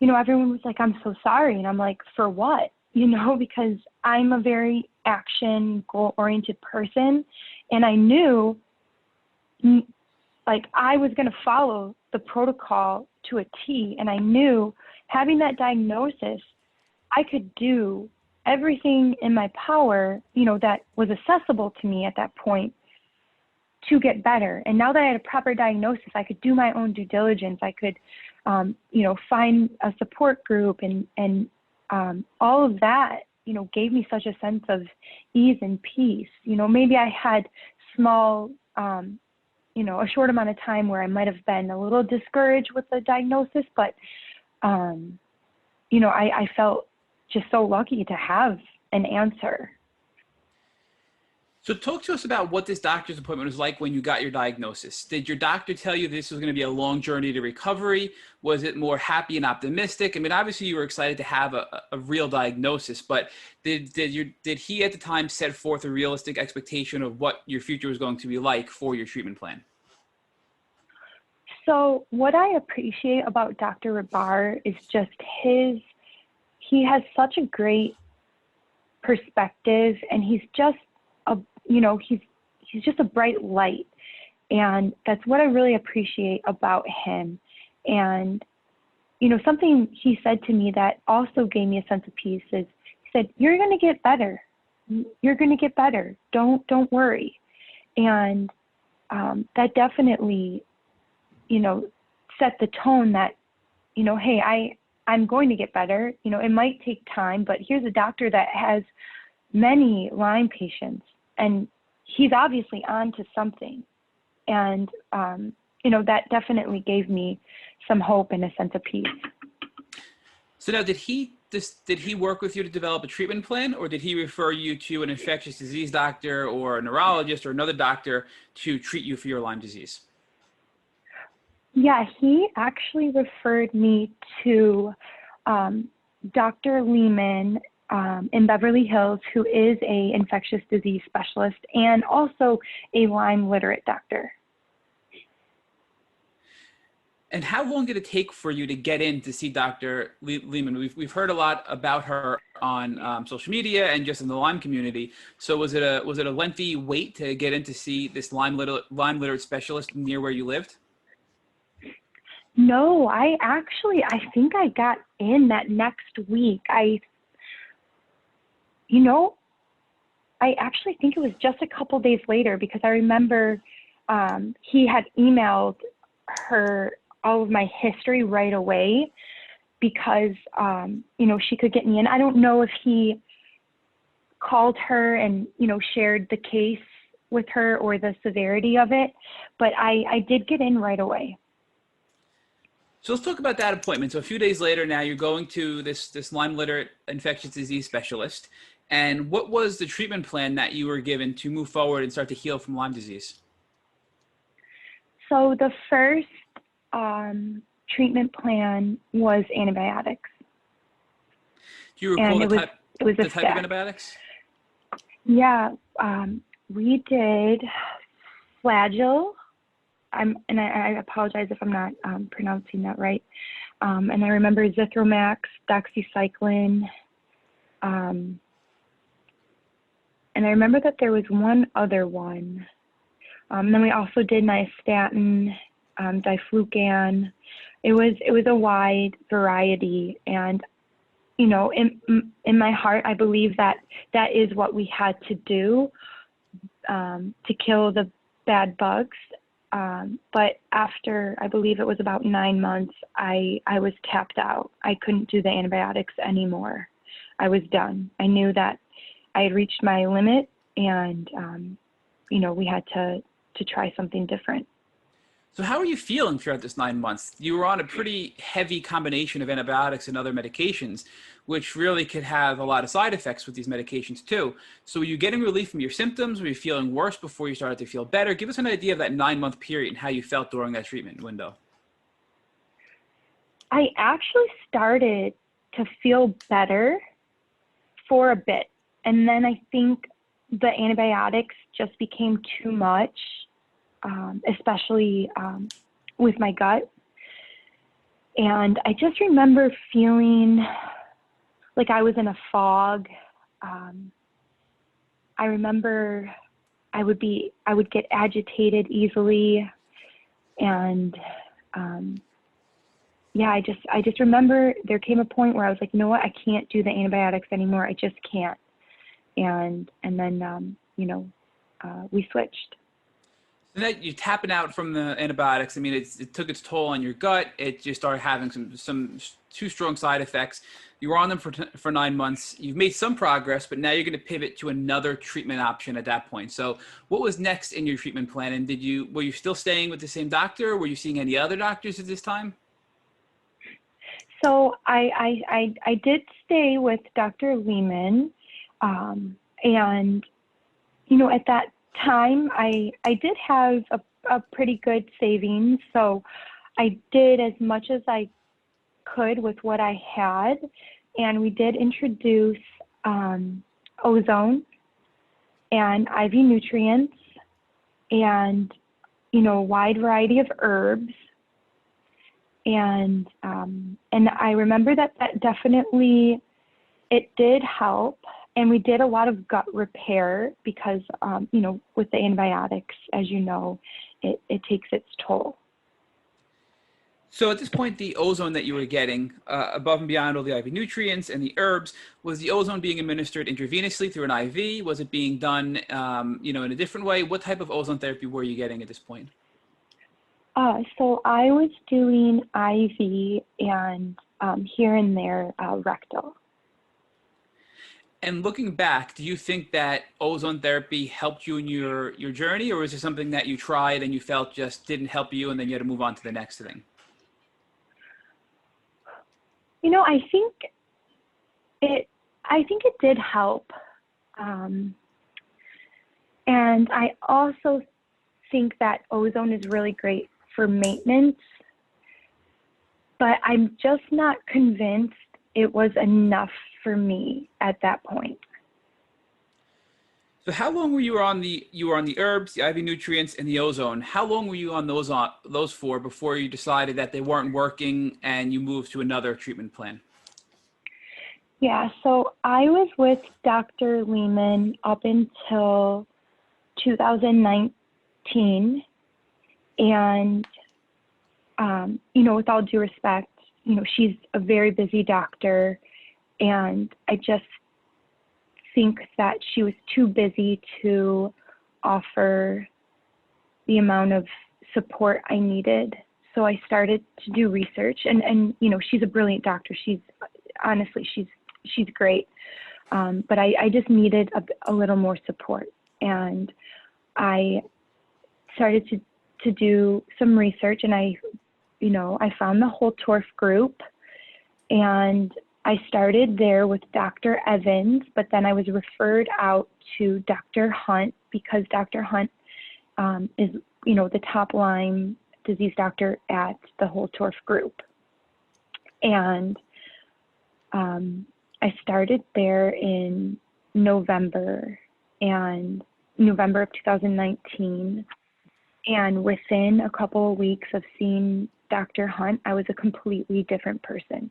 everyone was like, "I'm so sorry." And I'm like, "For what?" Because I'm a very action, goal-oriented person. And I knew, I was going to follow the protocol to a T. And I knew having that diagnosis, I could do everything in my power, that was accessible to me at that point to get better. And now that I had a proper diagnosis, I could do my own due diligence. I could, find a support group and all of that, gave me such a sense of ease and peace. Maybe I had small, a short amount of time where I might have been a little discouraged with the diagnosis, but, I felt just so lucky to have an answer. So talk to us about what this doctor's appointment was like when you got your diagnosis. Did your doctor tell you this was going to be a long journey to recovery? Was it more happy and optimistic? I mean, obviously you were excited to have a real diagnosis, but did he at the time set forth a realistic expectation of what your future was going to be like for your treatment plan? So what I appreciate about Dr. Rabar is just he has such a great perspective, and he's just he's just a bright light. And that's what I really appreciate about him. And, something he said to me that also gave me a sense of peace is, he said, "You're going to get better. You're going to get better. Don't worry." And that definitely, set the tone that, hey, I'm going to get better. It might take time, but here's a doctor that has many Lyme patients, and he's obviously on to something. And, that definitely gave me some hope and a sense of peace. So now, did he work with you to develop a treatment plan, or did he refer you to an infectious disease doctor or a neurologist or another doctor to treat you for your Lyme disease? Yeah, he actually referred me to Dr. Lehman in Beverly Hills, who is a infectious disease specialist and also a Lyme literate doctor. And how long did it take for you to get in to see Dr. Lehman? We've heard a lot about her on social media and just in the Lyme community. So was it a lengthy wait to get in to see this Lyme literate specialist near where you lived? No, I think I got in that next week. I actually think it was just a couple days later, because I remember he had emailed her all of my history right away, because, she could get me in. I don't know if he called her and, shared the case with her or the severity of it, but I did get in right away. So let's talk about that appointment. So a few days later, now you're going to this Lyme literate infectious disease specialist. And what was the treatment plan that you were given to move forward and start to heal from Lyme disease? So the first treatment plan was antibiotics. Do you recall it was the type of antibiotics? Yeah, we did Flagyl. I apologize if I'm not pronouncing that right. And I remember Zithromax, doxycycline, and I remember that there was one other one. Then we also did nystatin, diflucan. It was a wide variety, and in my heart, I believe that is what we had to do to kill the bad bugs. But after, I believe it was about 9 months, I was tapped out. I couldn't do the antibiotics anymore. I was done. I knew that I had reached my limit, and we had to try something different. So how are you feeling throughout this 9 months? You were on a pretty heavy combination of antibiotics and other medications, which really could have a lot of side effects with these medications too. So were you getting relief from your symptoms? Were you feeling worse before you started to feel better? Give us an idea of that 9-month period and how you felt during that treatment window. I actually started to feel better for a bit. And then I think the antibiotics just became too much, especially with my gut. And I just remember feeling like I was in a fog. I remember I would get agitated easily. And I just remember there came a point where I was like, you know what, I can't do the antibiotics anymore. I just can't. And then, we switched. So that you're tapping out from the antibiotics. I mean, it took its toll on your gut. It just started having some too strong side effects. You were on them for 9 months. You've made some progress, but now you're going to pivot to another treatment option at that point. So what was next in your treatment plan? And were you still staying with the same doctor? Were you seeing any other doctors at this time? So I did stay with Dr. Lehman, and at that time, I did have a pretty good savings. So I did as much as I could with what I had. And we did introduce ozone and IV nutrients and, a wide variety of herbs. And I remember that definitely, it did help. And we did a lot of gut repair because, with the antibiotics, as you know, it takes its toll. So at this point, the ozone that you were getting, above and beyond all the IV nutrients and the herbs, was the ozone being administered intravenously through an IV? Was it being done, in a different way? What type of ozone therapy were you getting at this point? So I was doing IV and here and there rectal. And looking back, do you think that ozone therapy helped you in your journey, or is it something that you tried and you felt just didn't help you and then you had to move on to the next thing? I think it did help. And I also think that ozone is really great for maintenance, but I'm just not convinced it was enough for me at that point. So how long were you on the herbs, the IV nutrients, and the ozone? How long were you on those for before you decided that they weren't working and you moved to another treatment plan? Yeah, so I was with Dr. Lehman up until 2019, and with all due respect, she's a very busy doctor, and I just think that she was too busy to offer the amount of support I needed. So I started to do research, and she's a brilliant doctor. She's great. But I just needed a little more support. And I started to do some research, and I found the whole TORF group, and I started there with Dr. Evans, but then I was referred out to Dr. Hunt because Dr. Hunt is, the top Lyme disease doctor at the whole TORF group. And I started there in November of 2019. And within a couple of weeks of seeing Dr. Hunt, I was a completely different person.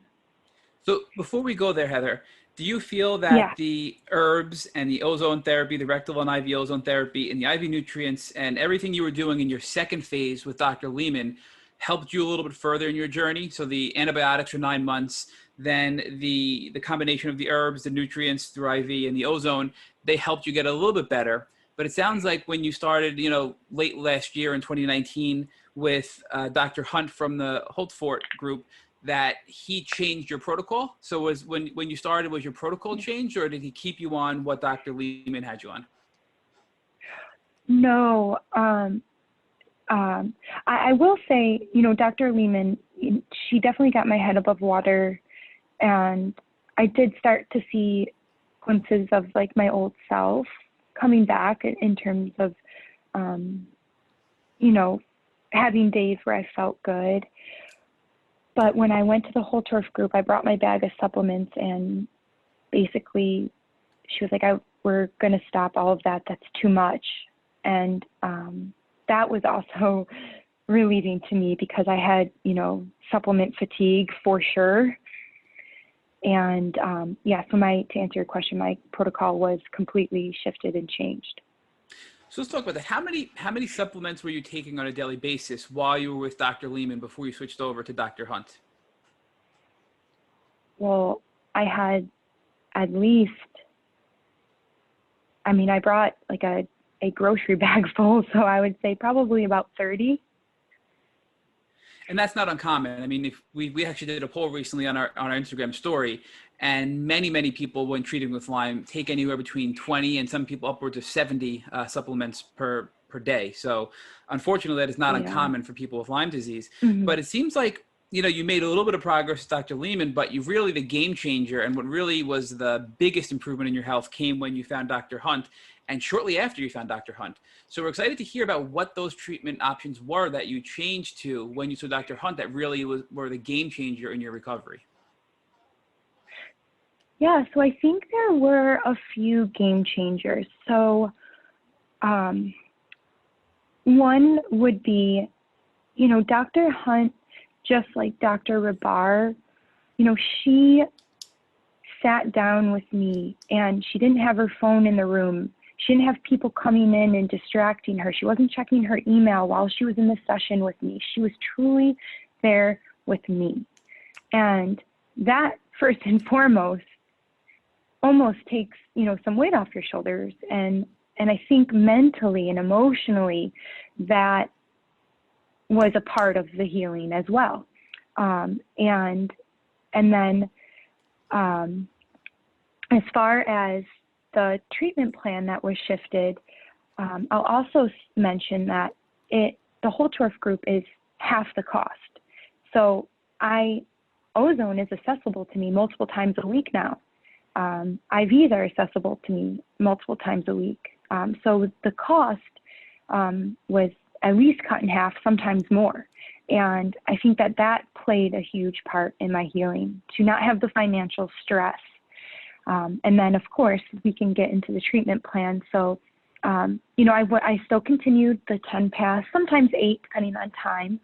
So before we go there, Heather, do you feel that the herbs and the ozone therapy, the rectal and IV ozone therapy, and the IV nutrients and everything you were doing in your second phase with Dr. Lehman helped you a little bit further in your journey? So the antibiotics for 9 months, then the combination of the herbs, the nutrients through IV, and the ozone, they helped you get a little bit better. But it sounds like when you started, late last year in 2019 with Dr. Hunt from the Holtfort group, that he changed your protocol. So when you started, was your protocol changed, or did he keep you on what Dr. Lehman had you on? No. I will say, Dr. Lehman, she definitely got my head above water, and I did start to see glimpses of like my old self coming back in terms of, having days where I felt good. But when I went to the whole TORF group, I brought my bag of supplements, and basically she was like, we're going to stop all of that. That's too much. And that was also relieving to me because I had, supplement fatigue for sure. And so to answer your question, my protocol was completely shifted and changed. So let's talk about that. How many supplements were you taking on a daily basis while you were with Dr. Lehman before you switched over to Dr. Hunt? Well, I had at least, I brought like a grocery bag full, so I would say probably about 30. And that's not uncommon. If we actually did a poll recently on our Instagram story, and many people when treated with Lyme take anywhere between 20 and some people upwards of 70 supplements per day. So unfortunately, that is not uncommon for people with Lyme disease. Mm-hmm. But it seems like, you made a little bit of progress with Dr. Lehman, but you really, the game changer and what really was the biggest improvement in your health came when you found Dr. Hunt and shortly after you found Dr. Hunt. So we're excited to hear about what those treatment options were that you changed to when you saw Dr. Hunt that really were the game changer in your recovery. Yeah, so I think there were a few game changers. So one would be, Dr. Hunt, just like Dr. Rabar, she sat down with me and she didn't have her phone in the room. She didn't have people coming in and distracting her. She wasn't checking her email while she was in the session with me. She was truly there with me. And that, first and foremost, almost takes, some weight off your shoulders. And I think mentally and emotionally, that was a part of the healing as well. And then as far as the treatment plan that was shifted, I'll also mention that the whole Torf group is half the cost. So ozone is accessible to me multiple times a week now. IVs are accessible to me multiple times a week. So the cost was at least cut in half, sometimes more. And I think that played a huge part in my healing, to not have the financial stress. And then, of course, we can get into the treatment plan. So, I still continued the 10 pass, sometimes 8, depending on time,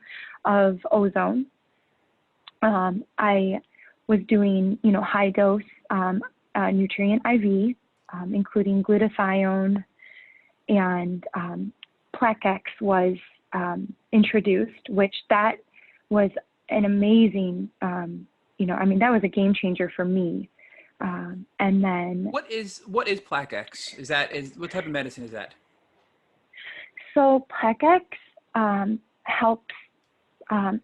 of ozone. I was doing, high dose nutrient IV, including glutathione, and Plaquex was introduced, which that was an amazing, that was a game changer for me. And then what is Plaquex? What type of medicine is that? So Plaquex helps.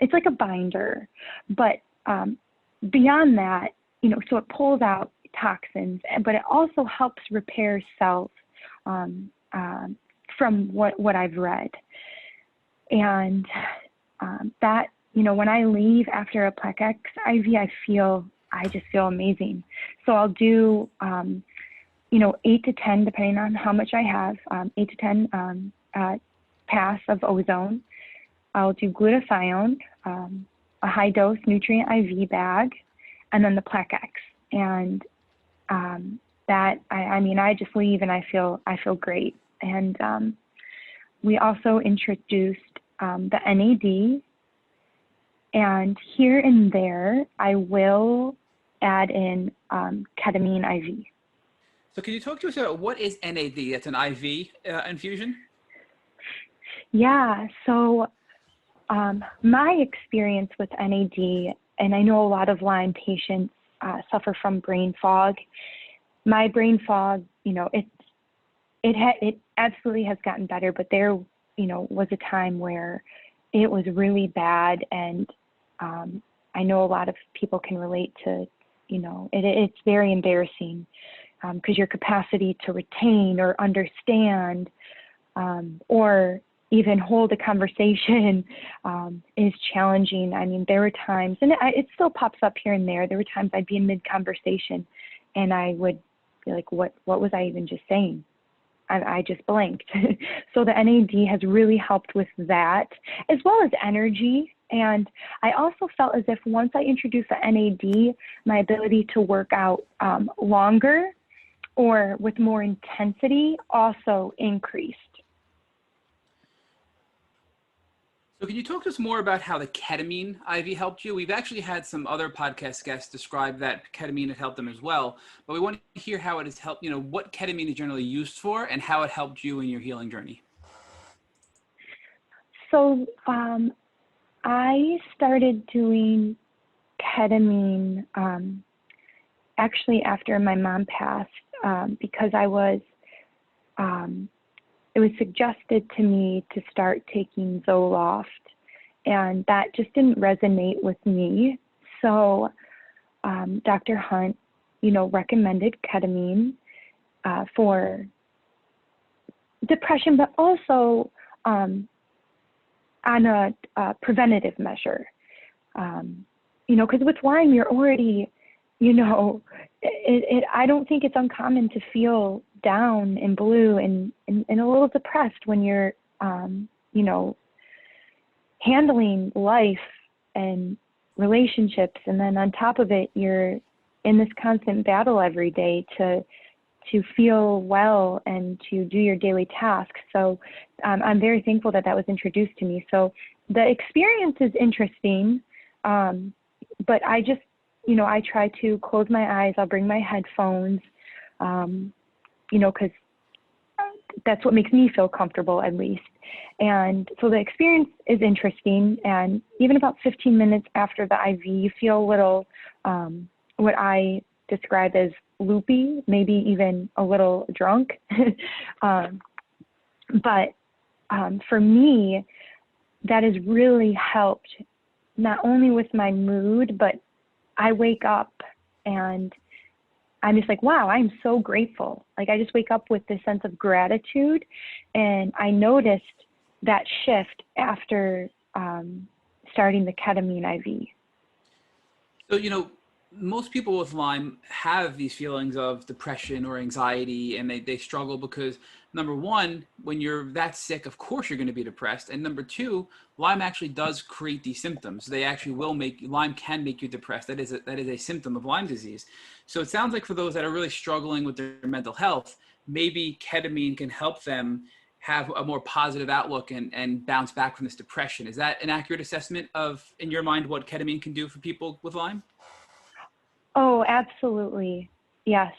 It's like a binder, but beyond that, so it pulls out toxins, but it also helps repair cells. From what I've read, and that when I leave after a Plaquex IV, I just feel amazing. So I'll do 8 to 10, depending on how much I have, 8 to 10 pass of ozone. I'll do glutathione, a high dose nutrient IV bag, and then the Plaquex. And I just leave and I feel great. And we also introduced the NAD, and here and there I will add in ketamine IV. So can you talk to us about what is NAD? That's an IV infusion? Yeah, so my experience with NAD, and I know a lot of Lyme patients suffer from brain fog. My brain fog, it absolutely has gotten better, but there, was a time where it was really bad, and I know a lot of people can relate to, it's very embarrassing because your capacity to retain or understand or even hold a conversation is challenging. I mean, there were times, and it still pops up here and there. There were times I'd be in mid-conversation and I would be like, what was I even just saying? I just blanked. So the NAD has really helped with that, as well as energy. And I also felt as if once I introduced the NAD, my ability to work out longer or with more intensity also increased. So can you talk to us more about how the ketamine IV helped you? We've actually had some other podcast guests describe that ketamine had helped them as well, but we want to hear how it has helped, what ketamine is generally used for and how it helped you in your healing journey. So I started doing ketamine actually after my mom passed because it was suggested to me to start taking Zoloft, and that just didn't resonate with me. So Dr. Hunt, recommended ketamine for depression, but also on a preventative measure. You know, because with Lyme, you're already, you know, I don't think it's uncommon to feel down and blue and a little depressed when you're, you know, handling life and relationships. And then on top of it, you're in this constant battle every day to feel well and to do your daily tasks. So I'm very thankful that that was introduced to me. So the experience is interesting, but I just, you know, I try to close my eyes. I'll bring my headphones, you know, because that's what makes me feel comfortable, at least. And so the experience is interesting. And even about 15 minutes after the IV, you feel a little, what I describe as loopy, maybe even a little drunk. But for me, that has really helped, not only with my mood, but I wake up and I'm just like, wow, I'm so grateful. Like, I just wake up with this sense of gratitude. And I noticed that shift after starting the ketamine IV. So, you know, most people with Lyme have these feelings of depression or anxiety, and they struggle because, number one, when you're that sick, of course you're going to be depressed. And number two, Lyme actually does create these symptoms. They actually will Lyme can make you depressed. That is a symptom of Lyme disease. So it sounds like for those that are really struggling with their mental health, maybe ketamine can help them have a more positive outlook and bounce back from this depression. Is that an accurate assessment of, in your mind, what ketamine can do for people with Lyme? Oh, absolutely. Yes.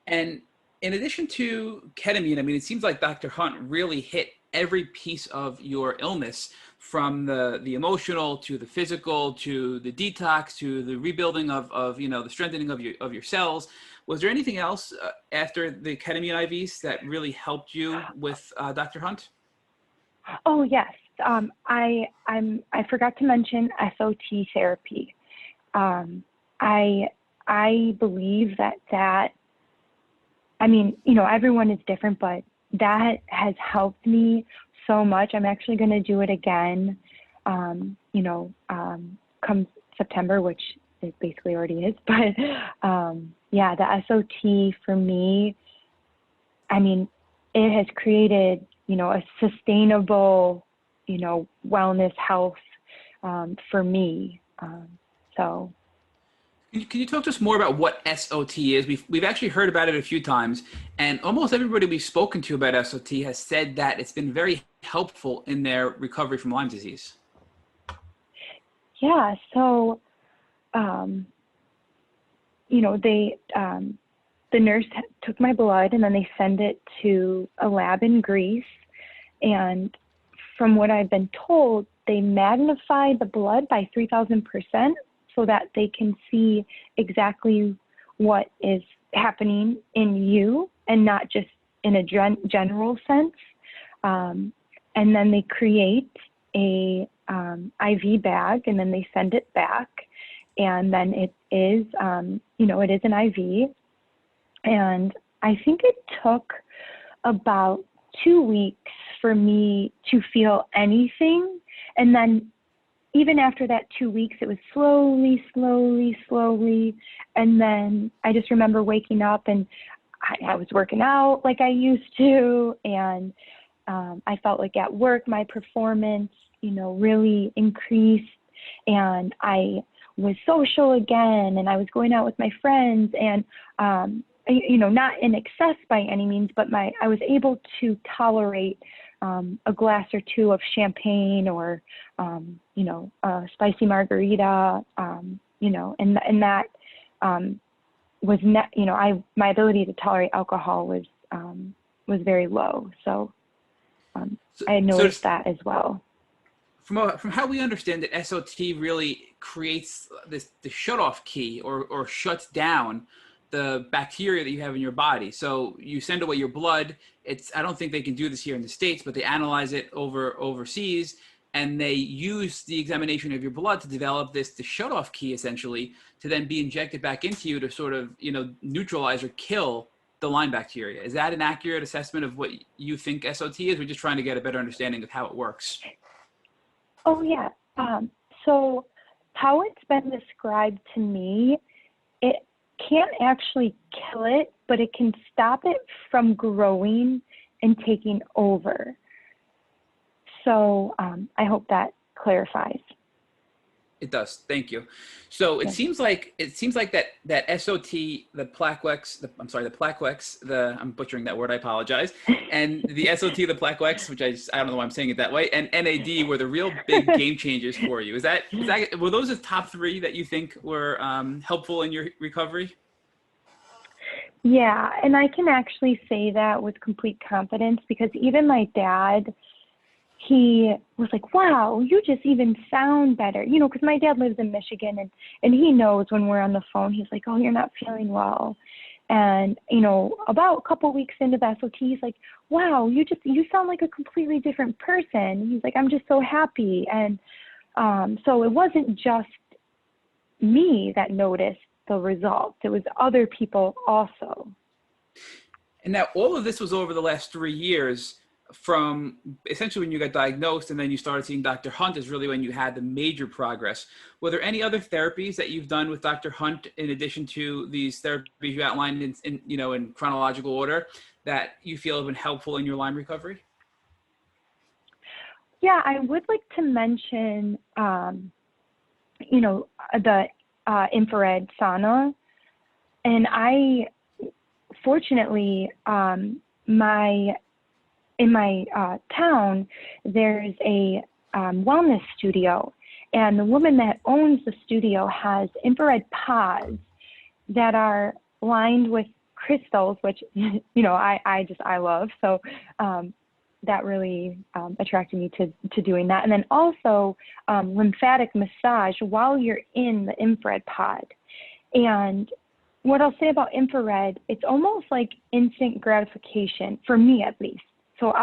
And in addition to ketamine, I mean, it seems like Dr. Hunt really hit every piece of your illness, from the emotional to the physical to the detox to the rebuilding of you know, the strengthening of your cells. Was there anything else after the ketamine IVs that really helped you with Dr. Hunt? Oh, yes. I forgot to mention SOT therapy. I believe that, I mean, you know, everyone is different, but that has helped me so much. I'm actually going to do it again, you know, come September, which it basically already is. But yeah, the SOT for me, I mean, it has created, you know, a sustainable, you know, wellness health for me. So. Can you talk to us more about what SOT is? We've actually heard about it a few times, and almost everybody we've spoken to about SOT has said that it's been very helpful in their recovery from Lyme disease. Yeah, so, you know, the nurse took my blood and then they send it to a lab in Greece. And from what I've been told, they magnify the blood by 3,000%. So that they can see exactly what is happening in you and not just in a general sense. And then they create a IV bag and then they send it back. And then it is, you know, it is an IV. And I think it took about 2 weeks for me to feel anything. And then even after that 2 weeks, it was slowly. And then I just remember waking up and I was working out like I used to. And I felt like at work, my performance, you know, really increased. And I was social again. And I was going out with my friends. And, you know, not in excess by any means, but I was able to tolerate a glass or two of champagne or, you know, a spicy margarita, you know, and that was you know, my ability to tolerate alcohol was very low. So I noticed that as well. From how we understand it, SOT really creates the shut-off key or shuts down the bacteria that you have in your body. So you send away your blood. I don't think they can do this here in the States, but they analyze it overseas, and they use the examination of your blood to develop the shut-off key, essentially, to then be injected back into you to sort of, you know, neutralize or kill the Lyme bacteria. Is that an accurate assessment of what you think SOT is? We're just trying to get a better understanding of how it works. Oh, yeah. So how it's been described to me, it can't actually kill it, but it can stop it from growing and taking over. So I hope that clarifies. It does. Thank you. So it seems like that SOT, the Plaquex, the Plaquex, I'm butchering that word, I apologize, and the SOT, the Plaquex, which I don't know why I'm saying it that way, and NAD were the real big game changers for you. Were those the top three that you think were helpful in your recovery? Yeah, and I can actually say that with complete confidence because even my dad, he was like, wow, you just even sound better. You know, because my dad lives in Michigan and he knows when we're on the phone, he's like, oh, you're not feeling well. And, you know, about a couple weeks into the SOT, he's like, wow, you sound like a completely different person. He's like, I'm just so happy. And so it wasn't just me that noticed the results. It was other people also. And now all of this was over the last 3 years from essentially when you got diagnosed and then you started seeing Dr. Hunt is really when you had the major progress. Were there any other therapies that you've done with Dr. Hunt in addition to these therapies you outlined in chronological order that you feel have been helpful in your Lyme recovery? Yeah, I would like to mention, the infrared sauna. And I, fortunately, in my town, there's a wellness studio. And the woman that owns the studio has infrared pods that are lined with crystals, which, I love. So that really attracted me to doing that. And then also lymphatic massage while you're in the infrared pod. And what I'll say about infrared, it's almost like instant gratification, for me at least. So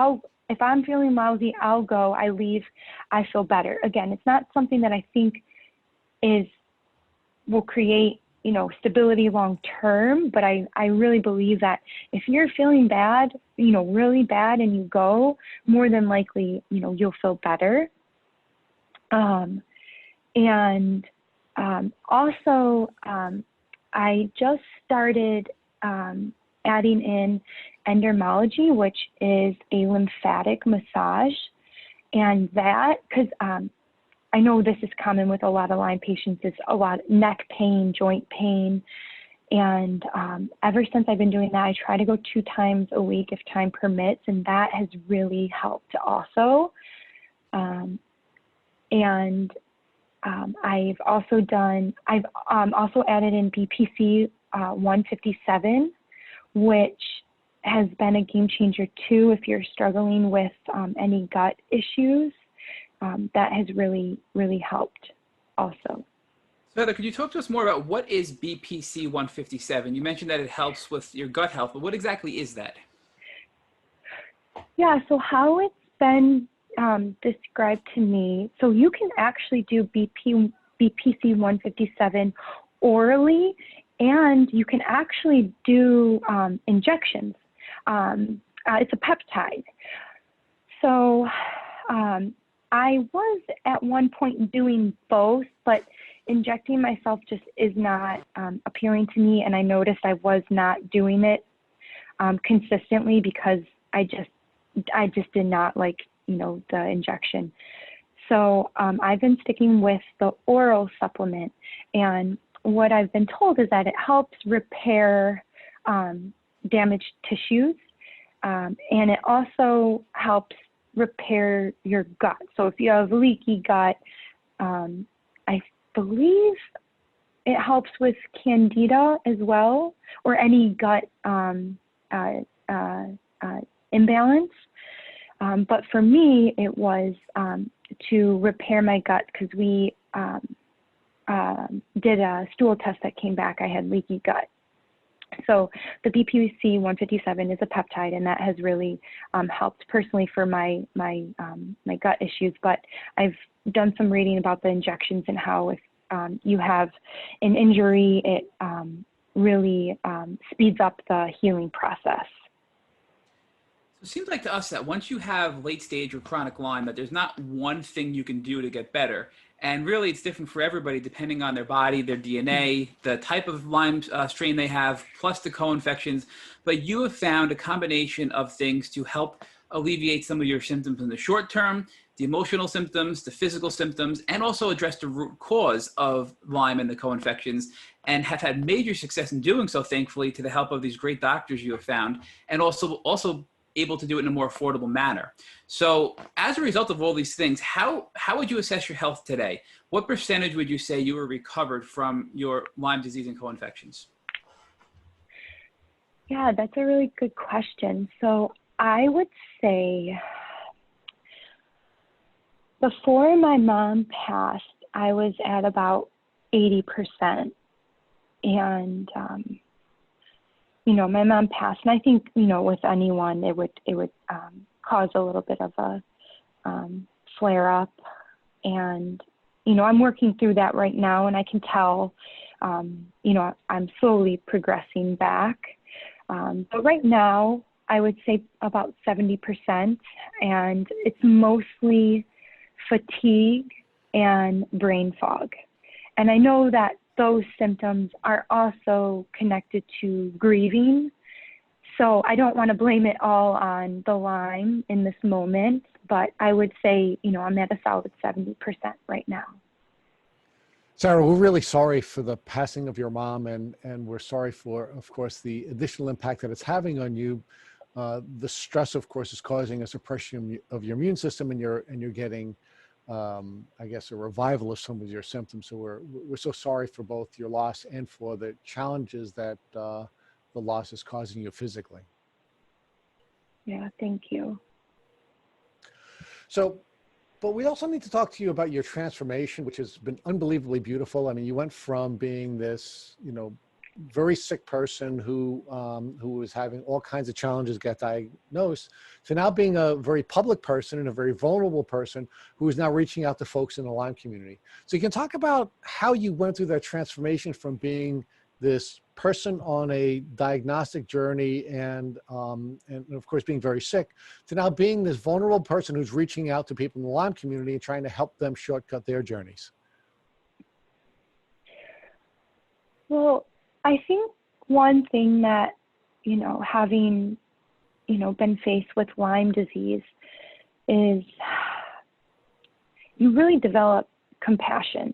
if I'm feeling lousy, I'll go, I leave, I feel better. Again, it's not something that I think will create, stability long term, but I really believe that if you're feeling bad, really bad and you go, more than likely, you'll feel better. Also, I just started adding in endermology, which is a lymphatic massage. And that, because I know this is common with a lot of Lyme patients, is a lot of neck pain, joint pain. And ever since I've been doing that, I try to go 2 times a week if time permits, and that has really helped also. I've also added in BPC 157, which has been a game changer too if you're struggling with any gut issues. That has really, really helped also. So Heather, could you talk to us more about what is BPC 157? You mentioned that it helps with your gut health, but what exactly is that? Yeah, so how it's been described to me, so you can actually do BPC 157 orally, and you can actually do injections. It's a peptide. So I was at one point doing both, but injecting myself just is not appealing to me, and I noticed I was not doing it consistently because I just did not like, the injection. So I've been sticking with the oral supplement, and what I've been told is that it helps repair damaged tissues, and it also helps repair your gut. So if you have leaky gut, I believe it helps with candida as well, or any gut imbalance. But for me, it was to repair my gut because we did a stool test that came back. I had leaky gut. So the BPC 157 is a peptide, and that has really helped personally for my gut issues. But I've done some reading about the injections and how if you have an injury, it really speeds up the healing process. It seems like to us that once you have late stage or chronic Lyme, that there's not one thing you can do to get better. And really, it's different for everybody depending on their body, their DNA, the type of Lyme strain they have, plus the co-infections. But you have found a combination of things to help alleviate some of your symptoms in the short term, the emotional symptoms, the physical symptoms, and also address the root cause of Lyme and the co-infections, and have had major success in doing so, thankfully, to the help of these great doctors you have found, and also able to do it in a more affordable manner. So as a result of all these things, how would you assess your health today? What percentage would you say you were recovered from your Lyme disease and co-infections? Yeah, that's a really good question. So I would say before my mom passed, I was at about 80%. And, my mom passed, and I think, with anyone, it would cause a little bit of a flare up. And, I'm working through that right now, and I can tell, I'm slowly progressing back. But right now, I would say about 70%, and it's mostly fatigue and brain fog. And I know that those symptoms are also connected to grieving. So I don't want to blame it all on the Lyme in this moment, but I would say, I'm at a solid 70% right now. Sarah, we're really sorry for the passing of your mom, and we're sorry for, of course, the additional impact that it's having on you. The stress, of course, is causing a suppression of your immune system, and you're getting, I guess, a revival of some of your symptoms. So we're so sorry for both your loss and for the challenges that the loss is causing you physically. Yeah, thank you. So, but we also need to talk to you about your transformation, which has been unbelievably beautiful. I mean, you went from being this, very sick person who was having all kinds of challenges get diagnosed, to now being a very public person and a very vulnerable person who is now reaching out to folks in the Lyme community. So you can talk about how you went through that transformation from being this person on a diagnostic journey and of course being very sick, to now being this vulnerable person who's reaching out to people in the Lyme community and trying to help them shortcut their journeys. Well, I think one thing that, having, been faced with Lyme disease is you really develop compassion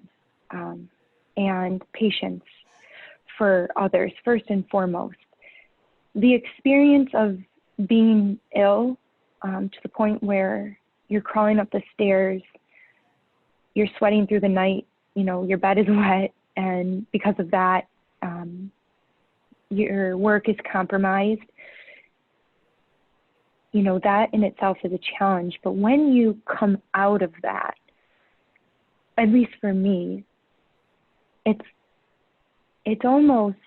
and patience for others, first and foremost. The experience of being ill to the point where you're crawling up the stairs, you're sweating through the night, your bed is wet, and because of that, your work is compromised. That in itself is a challenge. But when you come out of that, at least for me, it's almost,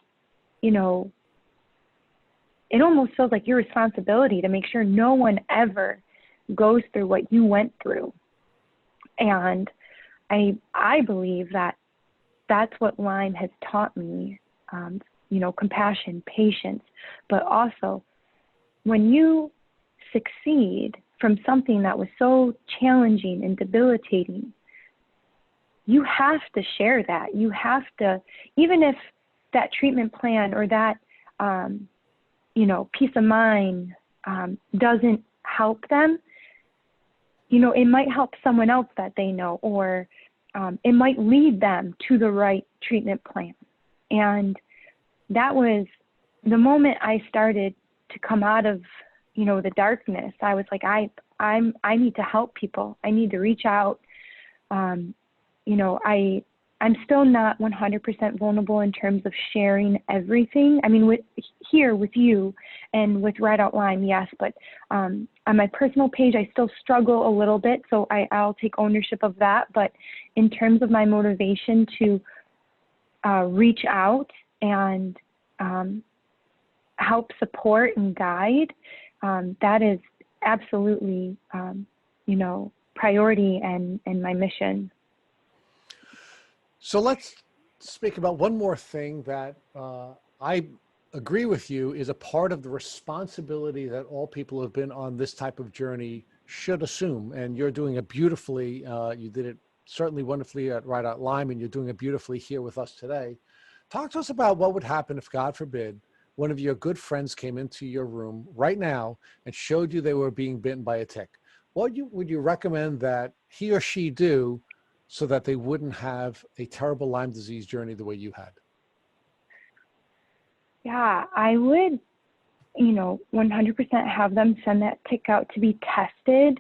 it almost feels like your responsibility to make sure no one ever goes through what you went through. And I believe that that's what Lyme has taught me, compassion, patience, but also when you succeed from something that was so challenging and debilitating, you have to share that. You have to, even if that treatment plan or that, peace of mind doesn't help them, it might help someone else that they know, or it might lead them to the right treatment plan. And that was the moment I started to come out of, the darkness. I was like, I need to help people. I need to reach out. I'm still not 100% vulnerable in terms of sharing everything. I mean, with you and with Ride Out Lyme, yes, but on my personal page, I still struggle a little bit, so I'll take ownership of that. But in terms of my motivation to reach out and help support and guide, that is absolutely, priority and my mission. So let's speak about one more thing that I agree with you is a part of the responsibility that all people who have been on this type of journey should assume. And you're doing it beautifully. You did it certainly wonderfully at Right Out Lyme, and you're doing it beautifully here with us today. Talk to us about what would happen if, God forbid, one of your good friends came into your room right now and showed you they were being bitten by a tick. What would you recommend that he or she do so that they wouldn't have a terrible Lyme disease journey the way you had? Yeah, I would, 100% have them send that tick out to be tested.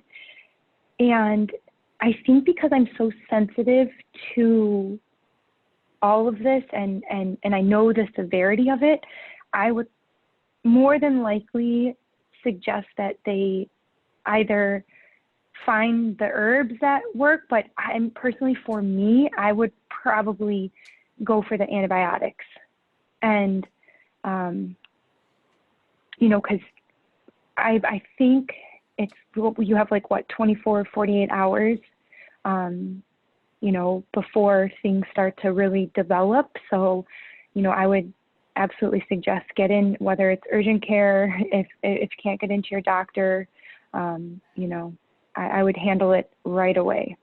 And I think because I'm so sensitive to all of this and I know the severity of it, I would more than likely suggest that they either find the herbs that work, but I'm personally, for me, I would probably go for the antibiotics. And, because I think it's, you have 24, 48 hours, before things start to really develop. So, I would absolutely suggest get in, whether it's urgent care, if you can't get into your doctor, I would handle it right away.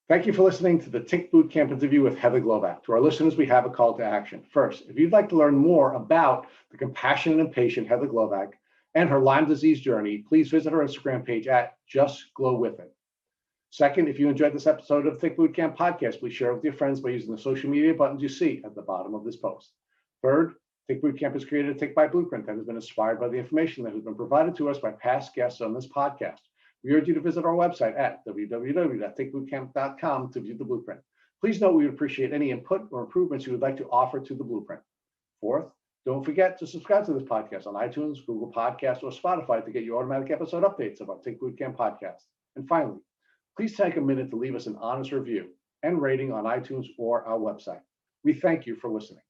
Thank you for listening to the Tick Bootcamp interview with Heather Glovack. To our listeners, we have a call to action. First, if you'd like to learn more about the compassionate and patient Heather Glovack and her Lyme disease journey, please visit her Instagram page at Just Glow With It. Second, if you enjoyed this episode of Tick Bootcamp podcast, please share it with your friends by using the social media buttons you see at the bottom of this post. Third, Tick Bootcamp has created a Tick by Blueprint that has been inspired by the information that has been provided to us by past guests on this podcast. We urge you to visit our website at www.tickbootcamp.com to view the blueprint. Please note we would appreciate any input or improvements you would like to offer to the blueprint. Fourth, don't forget to subscribe to this podcast on iTunes, Google Podcasts, or Spotify to get your automatic episode updates of our Tick Bootcamp podcast. And finally, please take a minute to leave us an honest review and rating on iTunes or our website. We thank you for listening.